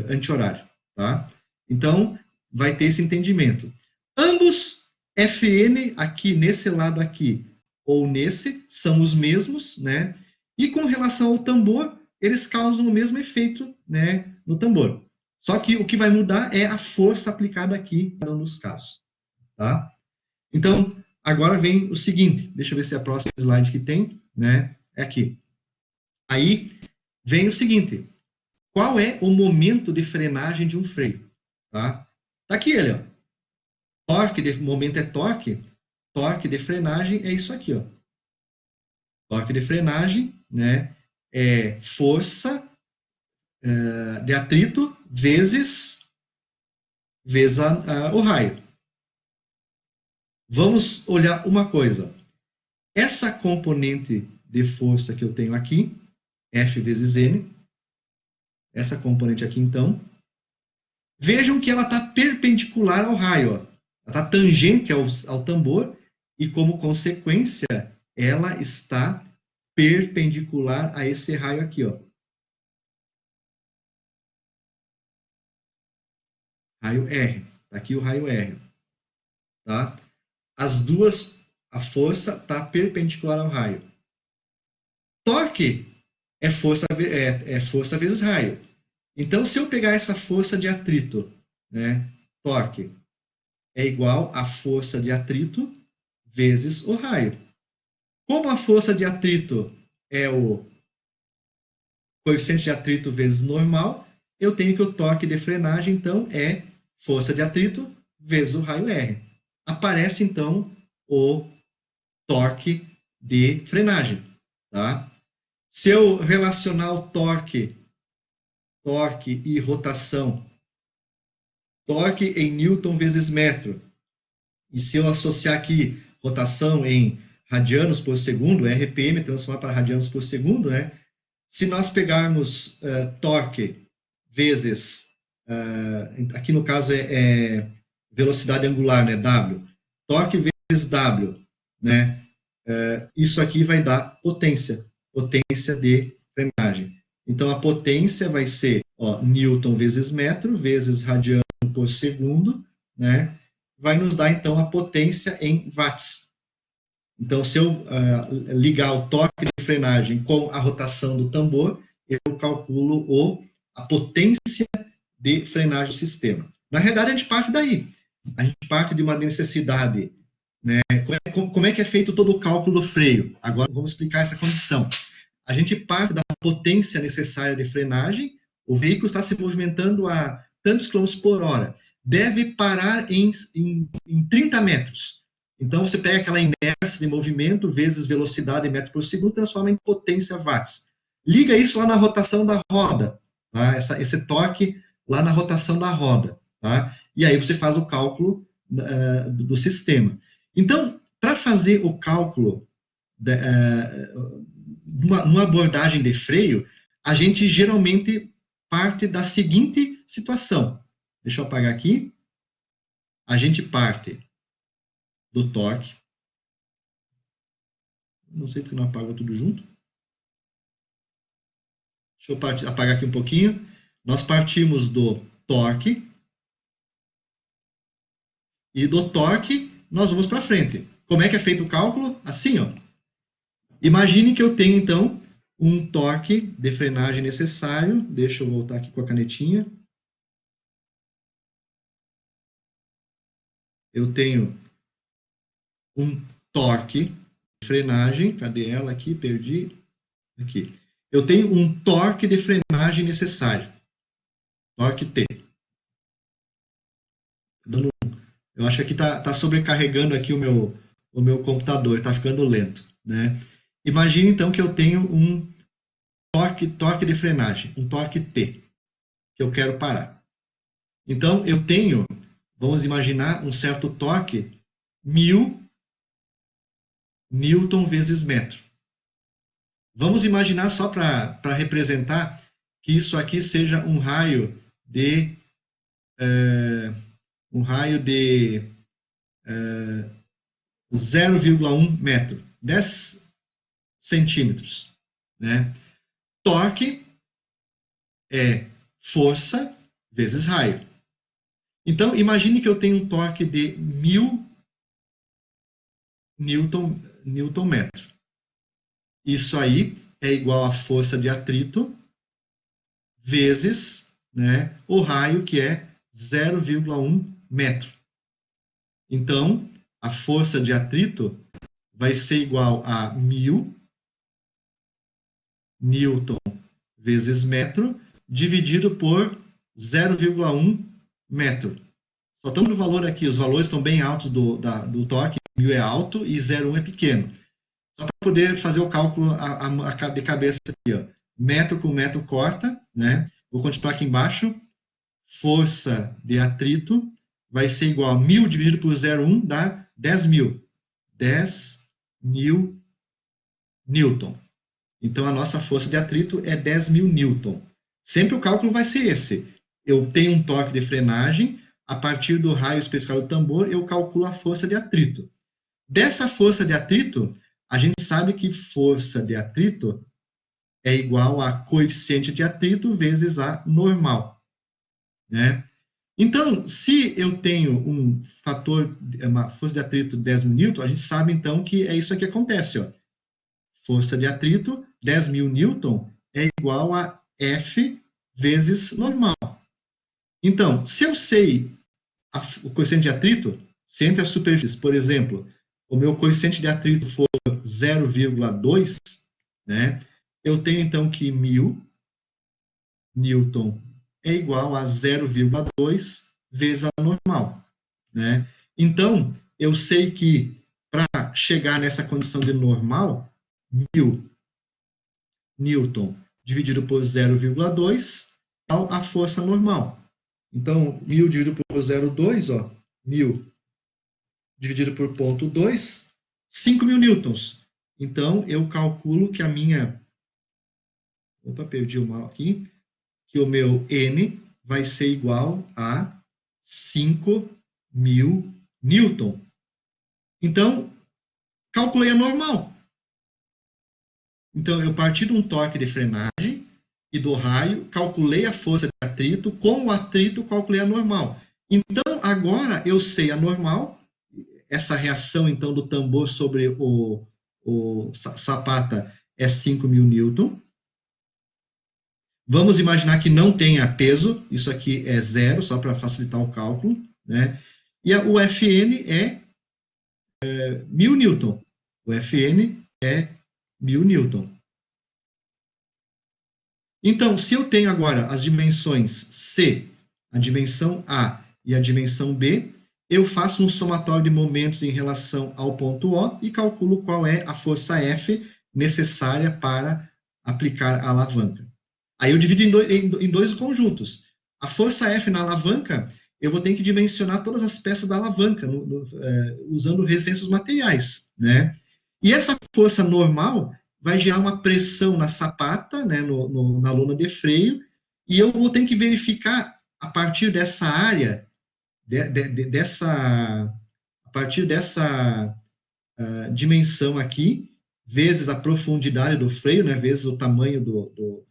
anti-horário. Tá? Então, vai ter esse entendimento. Ambos Fn, aqui nesse lado aqui, ou nesse, são os mesmos, né? E com relação ao tambor, eles causam o mesmo efeito, né, no tambor. Só que o que vai mudar é a força aplicada aqui, nos casos. Tá? Então, agora vem o seguinte, deixa eu ver se é a próxima slide que tem, né? É aqui. Aí vem o seguinte, qual é o momento de frenagem de um freio? Tá? Tá aqui ele, ó. Torque de momento é torque, torque de frenagem é isso aqui, ó. Torque de frenagem, né? É força de atrito vezes o raio. Vamos olhar uma coisa. Essa componente de força que eu tenho aqui, F vezes N, essa componente aqui, então, vejam que ela está perpendicular ao raio. Ó. Ela está tangente ao tambor e, como consequência, ela está perpendicular a esse raio aqui. Ó. Raio R. Está aqui o raio R. Tá? As duas, a força está perpendicular ao raio. Torque é força vezes raio. Então, se eu pegar essa força de atrito, né, torque, é igual a força de atrito vezes o raio. Como a força de atrito é o coeficiente de atrito vezes normal, eu tenho que o torque de frenagem, então, é força de atrito vezes o raio R. Aparece, então, o torque de frenagem. Tá? Se eu relacionar o torque e rotação, torque em Newton vezes metro, e se eu associar aqui rotação em radianos por segundo, RPM transformar para radianos por segundo, né? Se nós pegarmos torque vezes, aqui no caso é velocidade angular, né? W, torque vezes W, né? isso aqui vai dar potência de frenagem. Então, a potência vai ser Newton vezes metro, vezes radiano por segundo, né? Vai nos dar, então, a potência em watts. Então, se eu ligar o toque de frenagem com a rotação do tambor, eu calculo a potência de frenagem do sistema. Na realidade, a gente parte daí. A gente parte de uma necessidade, né? Como é que é feito todo o cálculo do freio? Agora vamos explicar essa condição. A gente parte da potência necessária de frenagem, o veículo está se movimentando a tantos quilômetros por hora, deve parar em 30 metros. Então, você pega aquela inércia de movimento vezes velocidade em metros por segundo, transforma em potência watts. Liga isso lá na rotação da roda, tá? Esse torque lá na rotação da roda, tá? E aí você faz o cálculo do sistema. Então, para fazer o cálculo numa abordagem de freio, a gente geralmente parte da seguinte situação. Deixa eu apagar aqui. A gente parte do torque. Não sei porque não apaga tudo junto. Deixa eu apagar aqui um pouquinho. Nós partimos do torque. E do torque, nós vamos para frente. Como é que é feito o cálculo? Assim, ó. Imagine que eu tenho, então, um torque de frenagem necessário. Deixa eu voltar aqui com a canetinha. Eu tenho um torque de frenagem. Cadê ela aqui? Perdi. Aqui. Eu tenho um torque de frenagem necessário. Torque T. Eu acho que aqui está sobrecarregando aqui o meu computador. Está ficando lento, né? Imagine, então, que eu tenho um torque de frenagem, um torque T, que eu quero parar. Então, eu tenho, vamos imaginar, um certo torque, 1000 Newton vezes metro. Vamos imaginar, só para representar, que isso aqui seja um raio de 0,1 metro, 10 centímetros, né? Torque é força vezes raio. Então, imagine que eu tenho um torque de 1000 Newton metro. Isso aí é igual à força de atrito vezes, né, o raio, que é 0,1 metro. Então, a força de atrito vai ser igual a 1000 Newton vezes metro, dividido por 0,1 metro. Só estamos no valor aqui, os valores estão bem altos do torque, 1000 é alto e 0,1 é pequeno. Só para poder fazer o cálculo de cabeça aqui, ó. Metro com metro corta, né? Vou continuar aqui embaixo. Força de atrito vai ser igual a 1000 dividido por 0,1 dá 10.000. 10.000 Newton. Então, a nossa força de atrito é 10.000 Newton. Sempre o cálculo vai ser esse. Eu tenho um torque de frenagem, a partir do raio especificado do tambor, eu calculo a força de atrito. Dessa força de atrito, a gente sabe que força de atrito é igual a coeficiente de atrito vezes a normal, né? Então, se eu tenho um fator, uma força de atrito de 10.000 Newton, a gente sabe então que é isso que acontece, ó. Força de atrito, 10.000 Newton, é igual a F vezes normal. Então, se eu sei o coeficiente de atrito, se entre as superfícies, por exemplo, o meu coeficiente de atrito for 0,2, né, eu tenho então que 1000 Newton é igual a 0,2 vezes a normal, né? Então, eu sei que para chegar nessa condição de normal, 1000 Newton dividido por 0,2 é a força normal. Então, 1000 dividido por 0,2, ó, 1000 dividido por 0,2, 5.000 newtons. Então, eu calculo que a minha... Opa, perdi o mal aqui. Que o meu N vai ser igual a 5.000 newton. Então, calculei a normal. Então, eu parti de um torque de frenagem e do raio, calculei a força de atrito, com o atrito calculei a normal. Então, agora eu sei a normal, essa reação então do tambor sobre o sapata é 5.000 newton. Vamos imaginar que não tenha peso, isso aqui é zero, só para facilitar o cálculo, né? E o Fn é 1.000 newton. O Fn é 1.000 newton. Então, se eu tenho agora as dimensões C, a dimensão A e a dimensão B, eu faço um somatório de momentos em relação ao ponto O e calculo qual é a força F necessária para aplicar a alavanca. Aí eu divido em dois conjuntos. A força F na alavanca, eu vou ter que dimensionar todas as peças da alavanca, usando resistências materiais, né? E essa força normal vai gerar uma pressão na sapata, né, na lona de freio, e eu vou ter que verificar a partir dessa área, a partir dessa dimensão aqui, vezes a profundidade do freio, né, vezes o tamanho do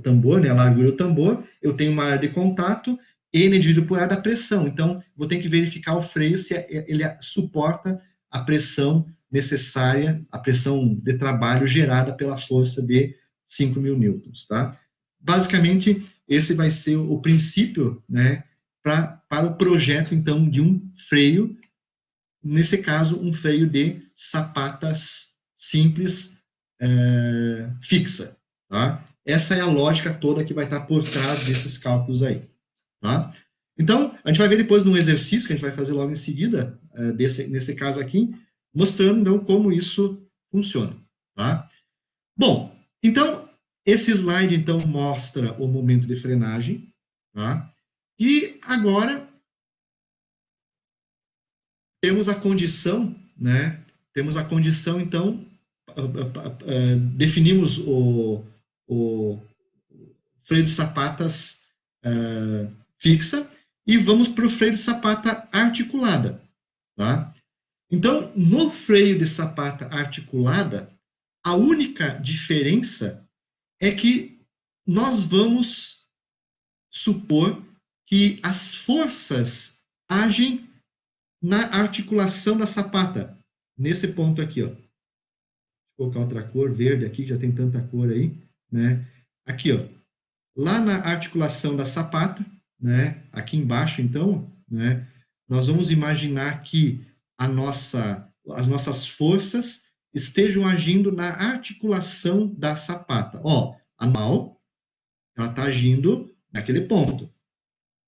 tambor, né, a largura do tambor, eu tenho uma área de contato, N dividido por área da pressão. Então, vou ter que verificar o freio se ele suporta a pressão necessária, a pressão de trabalho gerada pela força de 5.000 newtons, tá? Basicamente, esse vai ser o princípio, né, para o projeto, então, de um freio, nesse caso, um freio de sapatas simples, fixa, tá? Essa é a lógica toda que vai estar por trás desses cálculos aí, tá? Então, a gente vai ver depois num exercício que a gente vai fazer logo em seguida, nesse caso aqui, mostrando, então, como isso funciona, tá? Bom, então, esse slide, então, mostra o momento de frenagem, tá? E agora, temos a condição, né? Temos a condição, então, definimos o freio de sapatas fixa e vamos para o freio de sapata articulada, tá? Então, no freio de sapata articulada, a única diferença é que nós vamos supor que as forças agem na articulação da sapata, nesse ponto aqui, ó. Vou colocar outra cor, verde aqui, já tem tanta cor aí, né? Aqui, ó. Lá na articulação da sapata, né? Aqui embaixo, então, né? Nós vamos imaginar que as nossas forças estejam agindo na articulação da sapata. Ó, a mão, ela está agindo naquele ponto.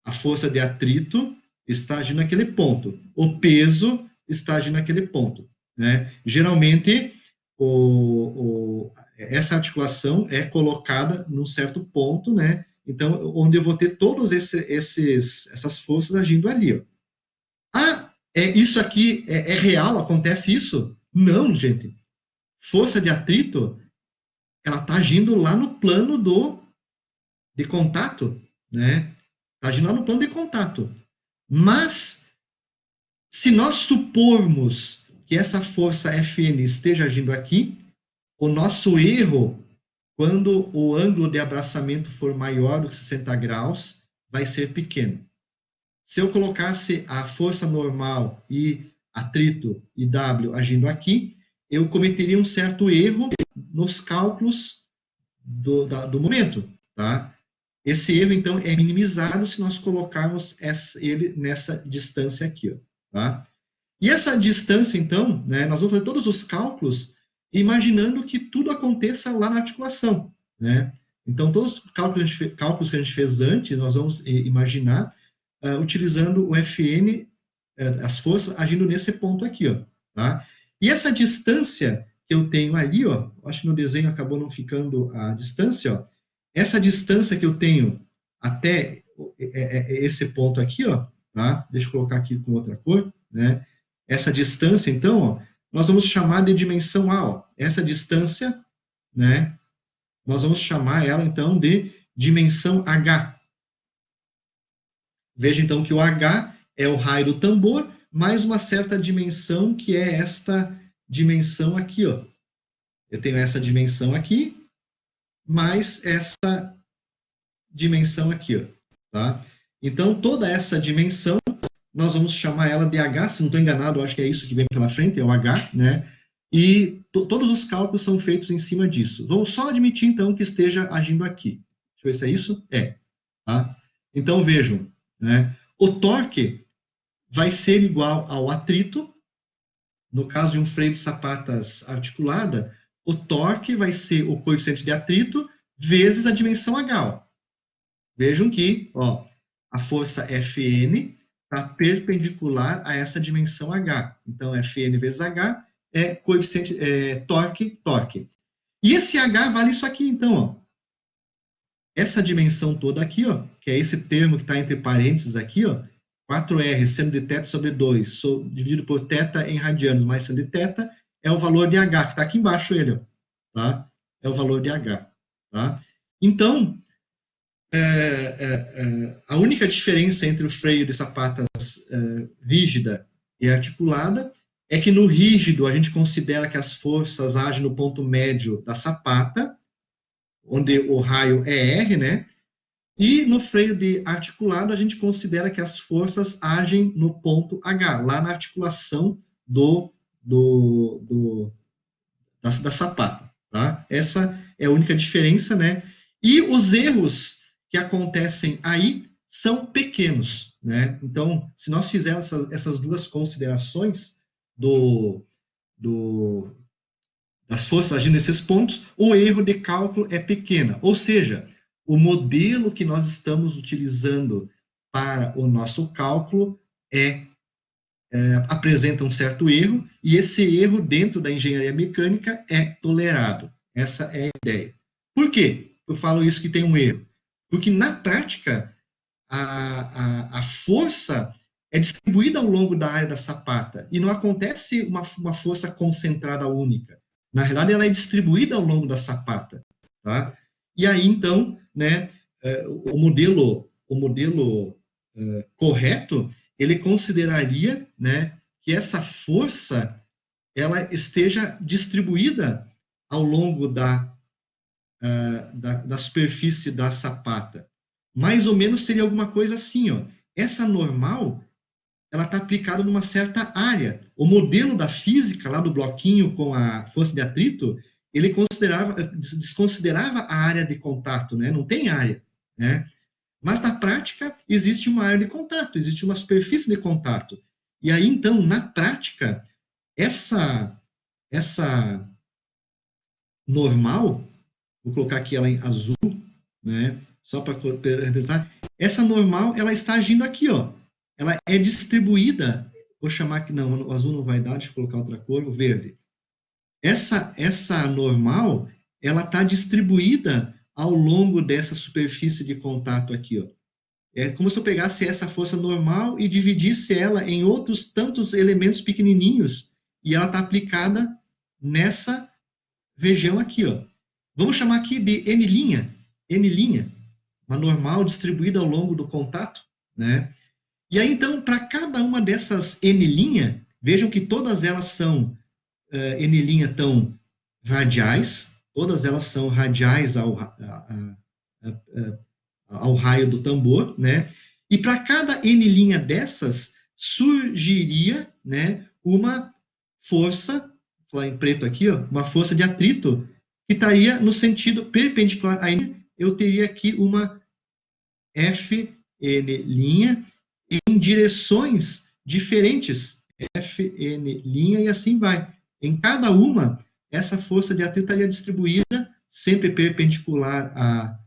A força de atrito está agindo naquele ponto. O peso está agindo naquele ponto, né? Geralmente, essa articulação é colocada num certo ponto, né? Então, onde eu vou ter todas essas forças agindo ali, ó. Isso aqui é real? Acontece isso? Não, gente. Força de atrito, ela está agindo lá no plano de contato, né? Está agindo lá no plano de contato. Mas, se nós supormos que essa força Fn esteja agindo aqui, o nosso erro, quando o ângulo de abraçamento for maior do que 60 graus, vai ser pequeno. Se eu colocasse a força normal e atrito e W agindo aqui, eu cometeria um certo erro nos cálculos do momento, tá? Esse erro, então, é minimizado se nós colocarmos ele nessa distância aqui, ó, tá? E essa distância, então, né, nós vamos fazer todos os cálculos imaginando que tudo aconteça lá na articulação, né? Então, todos os cálculos que a gente fez antes, nós vamos imaginar utilizando o Fn, as forças agindo nesse ponto aqui, ó, tá? E essa distância que eu tenho ali, ó, acho que no desenho acabou não ficando a distância, ó, essa distância que eu tenho até esse ponto aqui, ó, tá? Deixa eu colocar aqui com outra cor, né? Essa distância, então, ó, nós vamos chamar de dimensão A, ó. Essa distância, né? Nós vamos chamar ela, então, de dimensão H. Veja, então, que o H é o raio do tambor, mais uma certa dimensão, que é esta dimensão aqui, ó. Eu tenho essa dimensão aqui, mais essa dimensão aqui, ó, tá? Então, toda essa dimensão, nós vamos chamar ela de H, se não estou enganado, eu acho que é isso que vem pela frente, é o H, né? E todos os cálculos são feitos em cima disso. Vamos só admitir, então, que esteja agindo aqui. Deixa eu ver se é isso. É. Tá? Então, vejam, né? O torque vai ser igual ao atrito. No caso de um freio de sapatas articulada, o torque vai ser o coeficiente de atrito vezes a dimensão H. Vejam que, ó, a força Fn está perpendicular a essa dimensão H. Então, Fn vezes H é coeficiente, torque. E esse H vale isso aqui, então, ó. Essa dimensão toda aqui, ó, que é esse termo que está entre parênteses aqui, ó, 4R seno de θ sobre 2, dividido por θ em radianos mais seno de θ, é o valor de H, que está aqui embaixo ele, ó, tá? É o valor de H, tá? Então, a única diferença entre o freio de sapatas rígida e articulada é que no rígido a gente considera que as forças agem no ponto médio da sapata, onde o raio é R, né? E no freio de articulado a gente considera que as forças agem no ponto H, lá na articulação da sapata, tá? Essa é a única diferença, né? E os erros que acontecem aí são pequenos, né? Então, se nós fizermos essas duas considerações das forças agindo nesses pontos, o erro de cálculo é pequeno. Ou seja, o modelo que nós estamos utilizando para o nosso cálculo apresenta um certo erro, e esse erro dentro da engenharia mecânica é tolerado. Essa é a ideia. Por quê? Eu falo isso que tem um erro. Porque, na prática, a força é distribuída ao longo da área da sapata, e não acontece uma força concentrada única. Na realidade, ela é distribuída ao longo da sapata. Tá? E aí, então, né, o modelo correto, ele consideraria, né, que essa força ela esteja distribuída ao longo da superfície da sapata. Mais ou menos seria alguma coisa assim, ó. Essa normal, ela está aplicada numa certa área. O modelo da física, lá do bloquinho com a força de atrito, ele desconsiderava a área de contato, né? Não tem área, né? Mas na prática existe uma área de contato, existe uma superfície de contato. E aí, então, na prática, essa normal, vou colocar aqui ela em azul, né? Só para representar, essa normal, ela está agindo aqui, ó. Ela é distribuída, vou chamar aqui, não, o azul não vai dar, deixa eu colocar outra cor, o verde. Essa normal, ela está distribuída ao longo dessa superfície de contato aqui, ó. É como se eu pegasse essa força normal e dividisse ela em outros tantos elementos pequenininhos, e ela está aplicada nessa região aqui, ó. Vamos chamar aqui de N', uma normal distribuída ao longo do contato, né? E aí, então, para cada uma dessas N', vejam que todas elas são N' tão radiais, todas elas são radiais ao raio do tambor, né? E para cada N' dessas, surgiria, né, uma força, vou falar em preto aqui, ó, uma força de atrito, que estaria no sentido perpendicular a N. Eu teria aqui uma Fn' em direções diferentes, Fn' e assim vai. Em cada uma, essa força de atrito estaria distribuída, sempre perpendicular a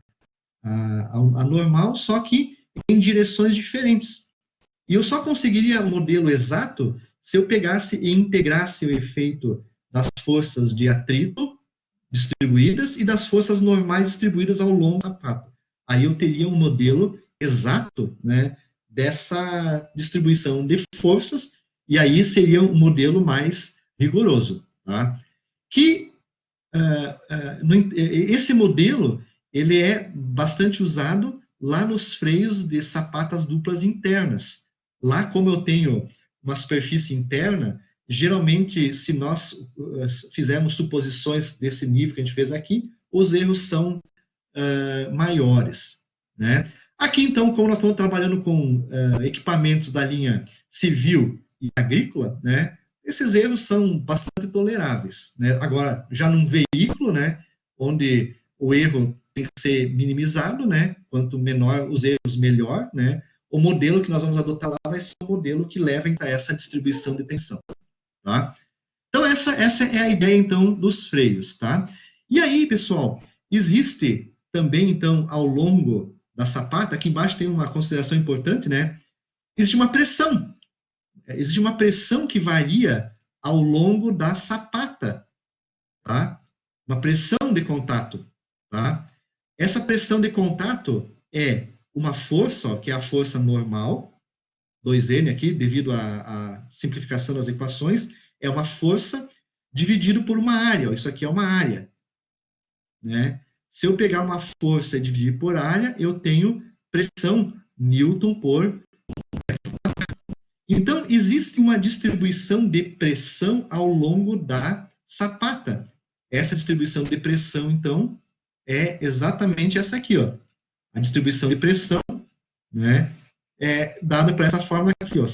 normal, só que em direções diferentes. E eu só conseguiria o modelo exato se eu pegasse e integrasse o efeito das forças de atrito distribuídas e das forças normais distribuídas ao longo da sapata. Aí eu teria um modelo exato, né, dessa distribuição de forças, e aí seria um modelo mais rigoroso. Tá? Esse modelo ele é bastante usado lá nos freios de sapatas duplas internas. Lá, como eu tenho uma superfície interna, geralmente, se nós fizermos suposições desse nível que a gente fez aqui, os erros são maiores, né? Aqui, então, como nós estamos trabalhando com equipamentos da linha civil e agrícola, né, esses erros são bastante toleráveis, né? Agora, já num veículo, né, onde o erro tem que ser minimizado, né? Quanto menor os erros, melhor, né? O modelo que nós vamos adotar lá vai ser um modelo que leva a essa distribuição de tensão, tá? Então, essa é a ideia, então, dos freios, tá? E aí, pessoal, existe também, então, ao longo da sapata, aqui embaixo tem uma consideração importante, né? Existe uma pressão. Existe uma pressão que varia ao longo da sapata, tá? Uma pressão de contato, tá? Essa pressão de contato é uma força, ó, que é a força normal, 2N aqui, devido à simplificação das equações, é uma força dividido por uma área. Ó, isso aqui é uma área, né? Se eu pegar uma força e dividir por área, eu tenho pressão Newton por... Então, existe uma distribuição de pressão ao longo da sapata. Essa distribuição de pressão, então, é exatamente essa aqui, ó. A distribuição de pressão, né, é dada por essa fórmula aqui, ó.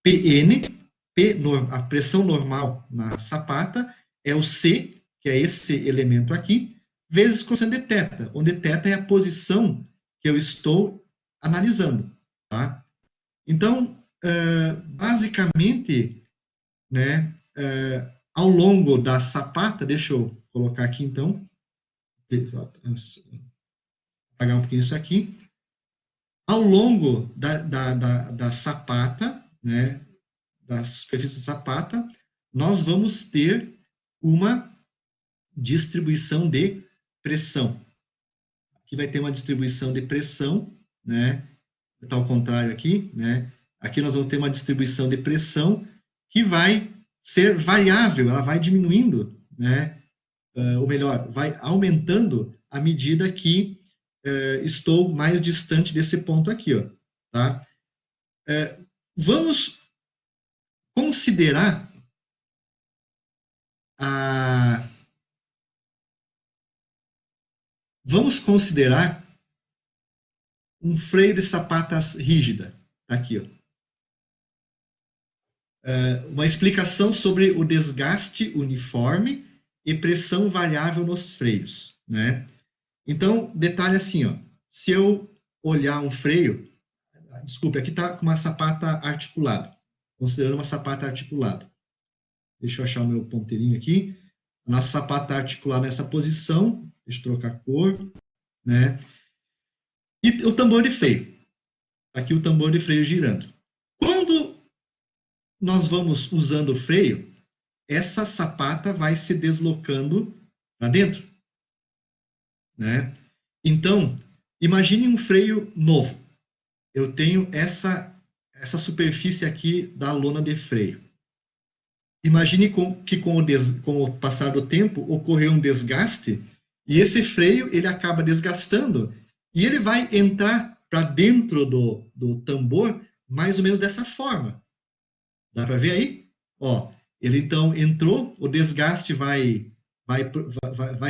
PN, a pressão normal na sapata, é o C, que é esse elemento aqui, vezes cosseno de θ, onde θ é a posição que eu estou analisando, tá? Então, basicamente, né, ao longo da sapata, deixa eu colocar aqui então, apagar um pouquinho isso aqui, ao longo da sapata, né, da superfície da sapata, nós vamos ter uma distribuição de pressão. Aqui vai ter uma distribuição de pressão, né? Está ao contrário aqui, né? Aqui nós vamos ter uma distribuição de pressão que vai ser variável, ela vai diminuindo, né? Ou melhor, vai aumentando à medida que estou mais distante desse ponto aqui, ó, tá? Vamos considerar um freio de sapatas rígida. Tá aqui, ó. Uma explicação sobre o desgaste uniforme e pressão variável nos freios, né? Então, detalhe assim, ó. Se eu olhar um freio, desculpe, aqui está com uma sapata articulada, considerando uma sapata articulada. Deixa eu achar o meu ponteirinho aqui. A nossa sapata está articulada nessa posição. Deixa eu trocar a cor, né? E o tambor de freio. Aqui o tambor de freio girando. Quando nós vamos usando o freio, essa sapata vai se deslocando para dentro, né? Então, imagine um freio novo. Eu tenho essa superfície aqui da lona de freio. Imagine que com o passar do tempo ocorreu um desgaste e esse freio ele acaba desgastando e ele vai entrar para dentro do tambor mais ou menos dessa forma. Dá para ver aí? Ó, ele então entrou, o desgaste vai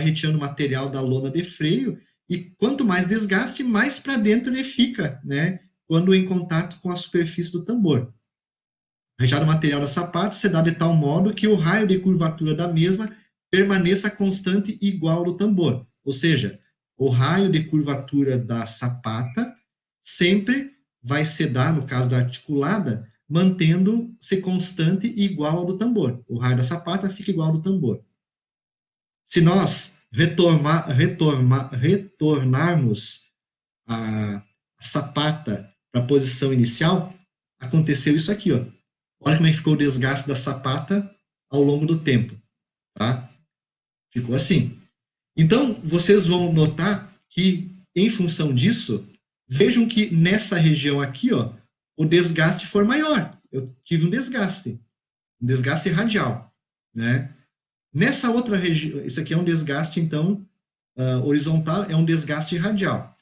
retirando material da lona de freio e quanto mais desgaste, mais para dentro ele fica, né? Quando em contato com a superfície do tambor. Arranjar o material da sapata se dá de tal modo que o raio de curvatura da mesma permaneça constante e igual ao do tambor. Ou seja, o raio de curvatura da sapata sempre vai se dar, no caso da articulada, mantendo-se constante e igual ao do tambor. O raio da sapata fica igual ao do tambor. Se nós retornarmos a sapata para a posição inicial, aconteceu isso aqui, ó. Olha como é que ficou o desgaste da sapata ao longo do tempo, tá? Ficou assim. Então, vocês vão notar que, em função disso, vejam que nessa região aqui, ó, o desgaste foi maior. Eu tive um desgaste radial, né? Nessa outra região, isso aqui é um desgaste, então, horizontal, é um desgaste radial.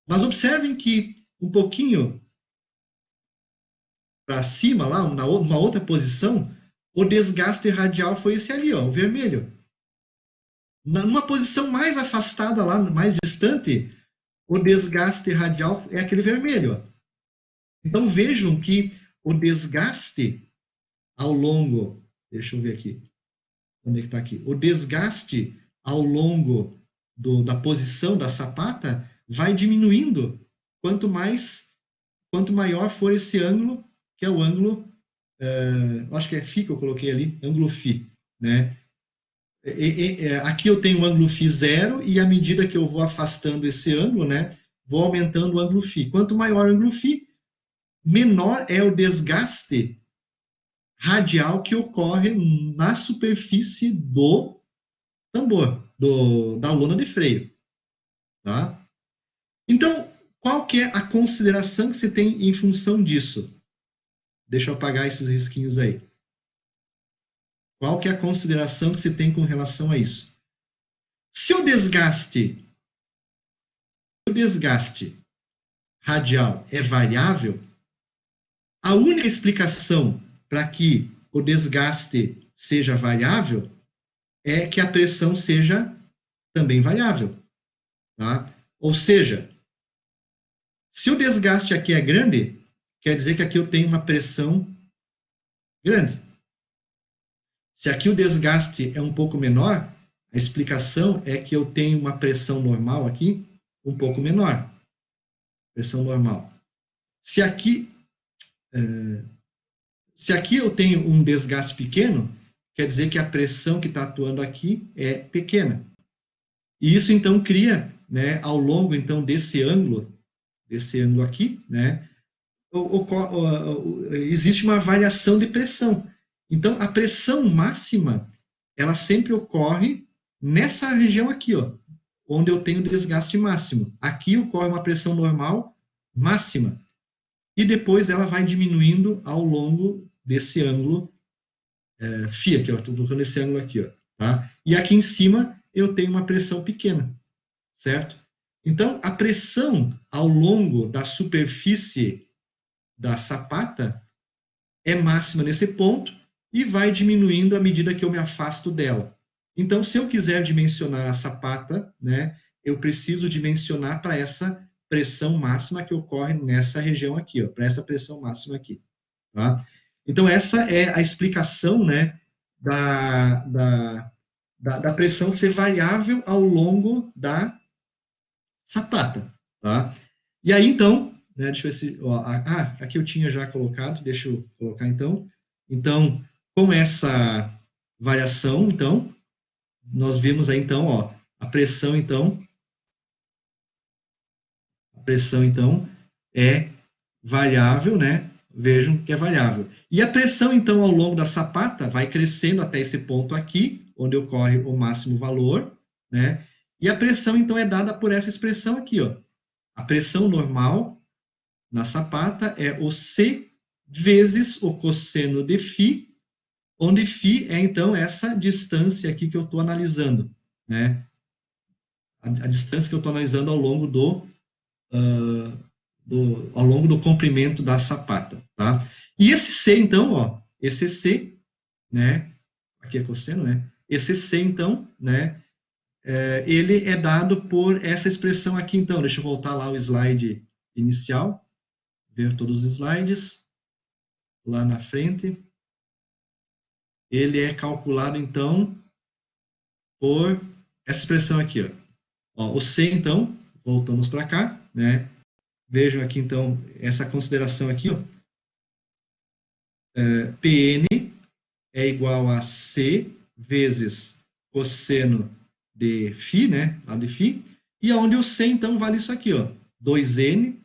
Mas observem que um pouquinho para cima, lá, uma outra posição, o desgaste radial foi esse ali, ó, o vermelho. Numa posição mais afastada lá, mais distante, o desgaste radial é aquele vermelho, ó. Então vejam que o desgaste ao longo, deixa eu ver aqui, onde é que está aqui? O desgaste ao longo da posição da sapata vai diminuindo quanto maior for esse ângulo, que é o ângulo, acho que é φ que eu coloquei ali, ângulo φ, né? Aqui eu tenho o ângulo φ zero e à medida que eu vou afastando esse ângulo, né, vou aumentando o ângulo φ. Quanto maior o ângulo φ, menor é o desgaste radial que ocorre na superfície do tambor, da lona de freio. Tá? Então, qual que é a consideração que você tem em função disso? Deixa eu apagar esses risquinhos aí. Qual que é a consideração que você tem com relação a isso? Se o desgaste radial é variável, a única explicação para que o desgaste seja variável é que a pressão seja também variável. Tá? Ou seja, se o desgaste aqui é grande, quer dizer que aqui eu tenho uma pressão grande. Se aqui o desgaste é um pouco menor, a explicação é que eu tenho uma pressão normal aqui um pouco menor. Pressão normal. Se aqui eu tenho um desgaste pequeno, quer dizer que a pressão que está atuando aqui é pequena. E isso, então, cria, né, ao longo, então, desse ângulo aqui, né, existe uma variação de pressão. Então, a pressão máxima, ela sempre ocorre nessa região aqui, ó, onde eu tenho desgaste máximo. Aqui ocorre uma pressão normal máxima. E depois ela vai diminuindo ao longo desse ângulo φ aqui, ó. Estou colocando esse ângulo aqui, ó, tá? E aqui em cima eu tenho uma pressão pequena, certo? Então, a pressão ao longo da superfície da sapata é máxima nesse ponto e vai diminuindo à medida que eu me afasto dela. Então, se eu quiser dimensionar a sapata, né, eu preciso dimensionar para essa pressão máxima que ocorre nessa região aqui, para essa pressão máxima aqui. Tá? Então, essa é a explicação, né, da pressão ser variável ao longo da sapata. Tá? E aí, então, né, deixa eu ver se... aqui eu tinha já colocado, deixa eu colocar então. Então, com essa variação, então, nós vimos aí, então, ó, a pressão, então, é variável, né? Vejam que é variável. E a pressão, então, ao longo da sapata vai crescendo até esse ponto aqui, onde ocorre o máximo valor, né? E a pressão, então, é dada por essa expressão aqui, ó. A pressão normal na sapata é o C vezes o cosseno de φ, onde φ é, então, essa distância aqui que eu estou analisando, né? A distância que eu estou analisando ao longo ao longo do comprimento da sapata, tá? E esse C, então, ó, esse C, né? Aqui é cosseno, né? Esse C, então, né? Ele é dado por essa expressão aqui, então. Deixa eu voltar lá ao slide inicial, ver todos os slides, lá na frente. Ele é calculado, então, por essa expressão aqui, ó. O C, então, voltamos para cá, né? Vejam aqui, então, essa consideração aqui, ó. Pn é igual a C vezes cosseno de φ, né? Lá de φ. E onde o C, então, vale isso aqui, ó. 2N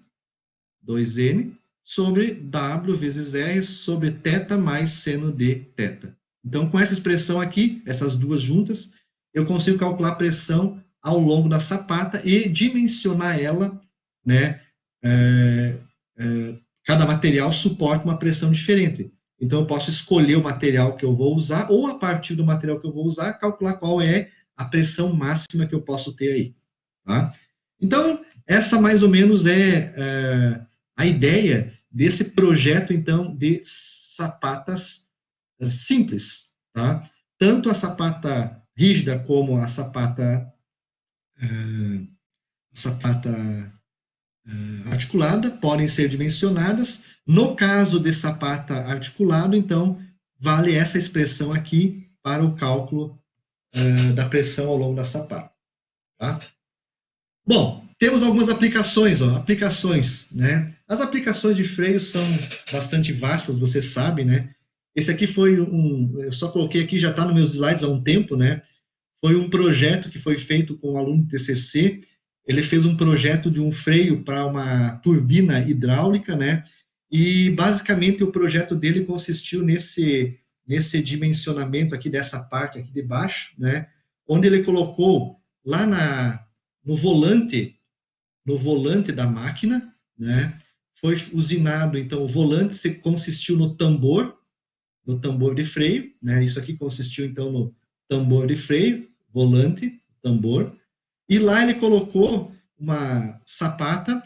sobre W vezes R sobre θ mais seno de θ. Então, com essa expressão aqui, essas duas juntas, eu consigo calcular a pressão ao longo da sapata e dimensionar ela, né? Cada material suporta uma pressão diferente. Então, eu posso escolher o material que eu vou usar ou, a partir do material que eu vou usar, calcular qual é a pressão máxima que eu posso ter aí. Tá? Então, essa mais ou menos é a ideia desse projeto, então, de sapatas simples, tá? Tanto a sapata rígida como a sapata articulada podem ser dimensionadas. No caso de sapata articulado, então, vale essa expressão aqui para o cálculo da pressão ao longo da sapata. Tá? Bom, temos algumas aplicações, né? As aplicações de freio são bastante vastas, você sabe, né? Esse aqui foi eu só coloquei aqui, já está nos meus slides há um tempo, né? Foi um projeto que foi feito com um aluno do TCC. Ele fez um projeto de um freio para uma turbina hidráulica, né? E basicamente o projeto dele consistiu nesse dimensionamento aqui dessa parte aqui de baixo, né? Onde ele colocou lá no volante da máquina, né? Foi usinado, então o volante consistiu no tambor de freio, né? Isso aqui consistiu então no tambor de freio, volante, tambor, e lá ele colocou uma sapata,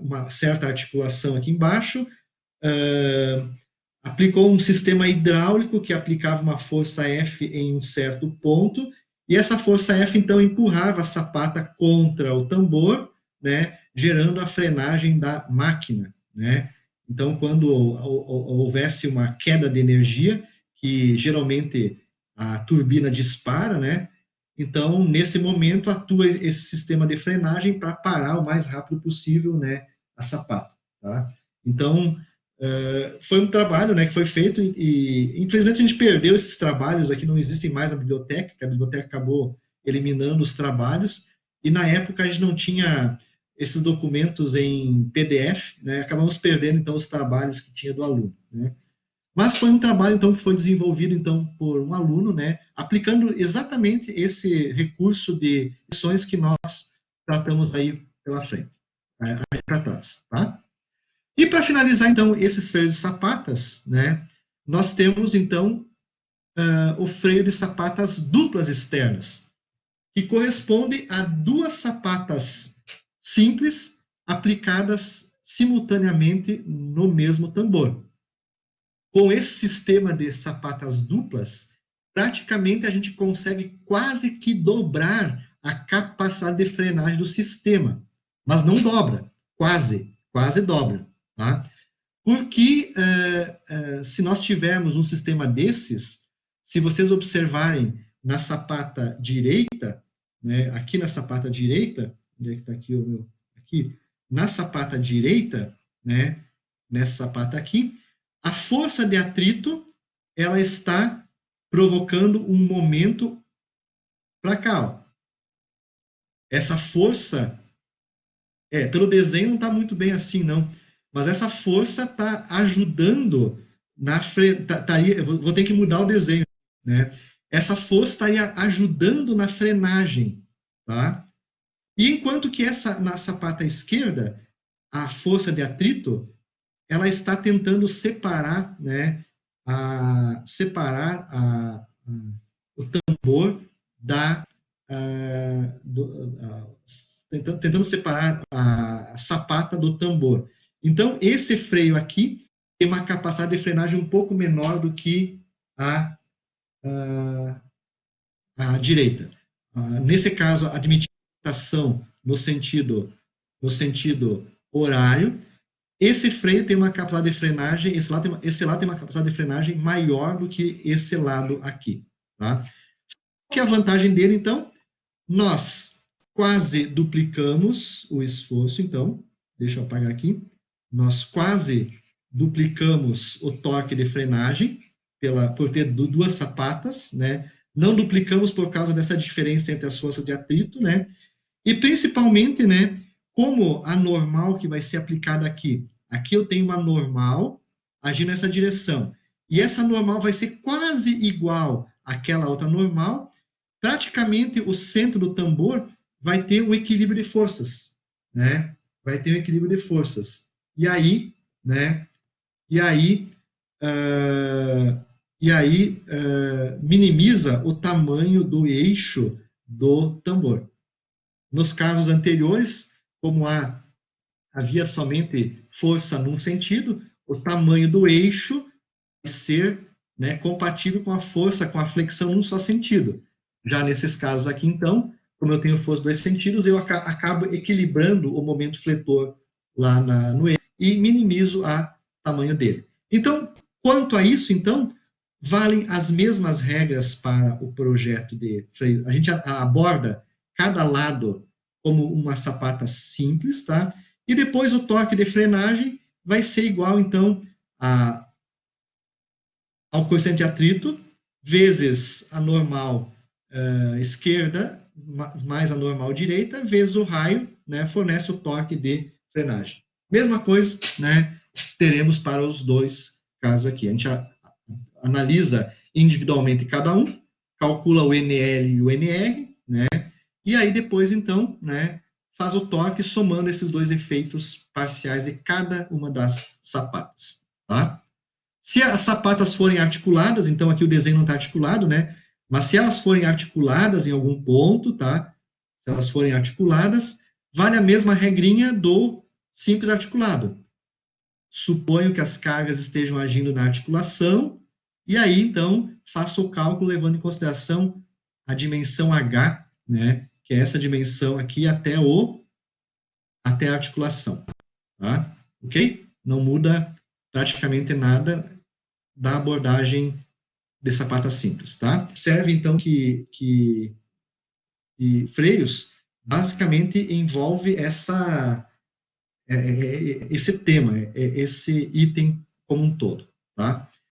uma certa articulação aqui embaixo, aplicou um sistema hidráulico que aplicava uma força F em um certo ponto, e essa força F então empurrava a sapata contra o tambor, né, gerando a frenagem da máquina, né? Então, quando houvesse uma queda de energia, que geralmente a turbina dispara, né? Então, nesse momento, atua esse sistema de frenagem para parar o mais rápido possível, né, a sapata. Tá? Então, foi um trabalho, né, que foi feito e, infelizmente, a gente perdeu esses trabalhos aqui, não existem mais na biblioteca, que a biblioteca acabou eliminando os trabalhos, e na época a gente não tinha esses documentos em PDF, né, acabamos perdendo, então, os trabalhos que tinha do aluno, né. Mas foi um trabalho, então, que foi desenvolvido, então, por um aluno, né, aplicando exatamente esse recurso de lições que nós tratamos aí pela frente, aí para trás, tá? E para finalizar, então, esses freios de sapatas, né, nós temos, então, o freio de sapatas duplas externas, que corresponde a duas sapatas simples aplicadas simultaneamente no mesmo tambor. Com esse sistema de sapatas duplas, praticamente a gente consegue quase que dobrar a capacidade de frenagem do sistema, mas não dobra, quase dobra, tá? Porque se nós tivermos um sistema desses, se vocês observarem na sapata direita, né, aqui na sapata direita, onde é que está aqui o meu? Aqui, na sapata direita, né, nessa sapata aqui, a força de atrito, ela está provocando um momento para cá. Ó. Essa força, pelo desenho não está muito bem assim, não. Mas essa força está ajudando vou ter que mudar o desenho, né? Essa força estaria ajudando na frenagem, tá? E enquanto que na sapata esquerda, a força de atrito, ela está tentando separar, né? O tambor tentando separar a sapata do tambor. Então, esse freio aqui tem uma capacidade de frenagem um pouco menor do que a direita. Nesse caso, admitindo a rotação no sentido horário, esse freio tem uma capacidade de frenagem, esse lado tem uma capacidade de frenagem maior do que esse lado aqui. Tá? Qual que é a vantagem dele, então? Nós quase duplicamos o esforço, então, deixa eu apagar aqui, nós quase duplicamos o torque de frenagem por ter duas sapatas, né? Não duplicamos por causa dessa diferença entre as forças de atrito, né? E principalmente, né, como a normal que vai ser aplicada aqui. Aqui eu tenho uma normal agindo nessa direção. E essa normal vai ser quase igual àquela outra normal. Praticamente o centro do tambor vai ter um equilíbrio de forças, né? Vai ter um equilíbrio de forças. E aí, né? Minimiza o tamanho do eixo do tambor. Nos casos anteriores, como há havia somente força num sentido, o tamanho do eixo vai ser, né, compatível com a força, com a flexão num só sentido. Já nesses casos aqui, então, como eu tenho força em dois sentidos, eu acabo equilibrando o momento fletor lá no eixo e minimizo o tamanho dele. Então, quanto a isso, então, valem as mesmas regras para o projeto de freio. A gente aborda cada lado como uma sapata simples, tá? E depois o torque de frenagem vai ser igual, então, ao coeficiente de atrito, vezes a normal esquerda, mais a normal direita, vezes o raio, né, fornece o torque de frenagem. Mesma coisa, né, teremos para os dois casos aqui. A gente analisa individualmente cada um, calcula o NL e o NR, né, e aí depois, então, né, faz o torque somando esses dois efeitos parciais de cada uma das sapatas, tá? Se as sapatas forem articuladas, então aqui o desenho não está articulado, né? Mas se elas forem articuladas em algum ponto, tá? Se elas forem articuladas, vale a mesma regrinha do simples articulado. Suponho que as cargas estejam agindo na articulação, e aí, então, faço o cálculo levando em consideração a dimensão H, né? Que é essa dimensão aqui até a articulação, tá? Ok? Não muda praticamente nada da abordagem de sapata simples, tá? Serve, então, que freios basicamente envolve esse tema, esse item como um todo, tá?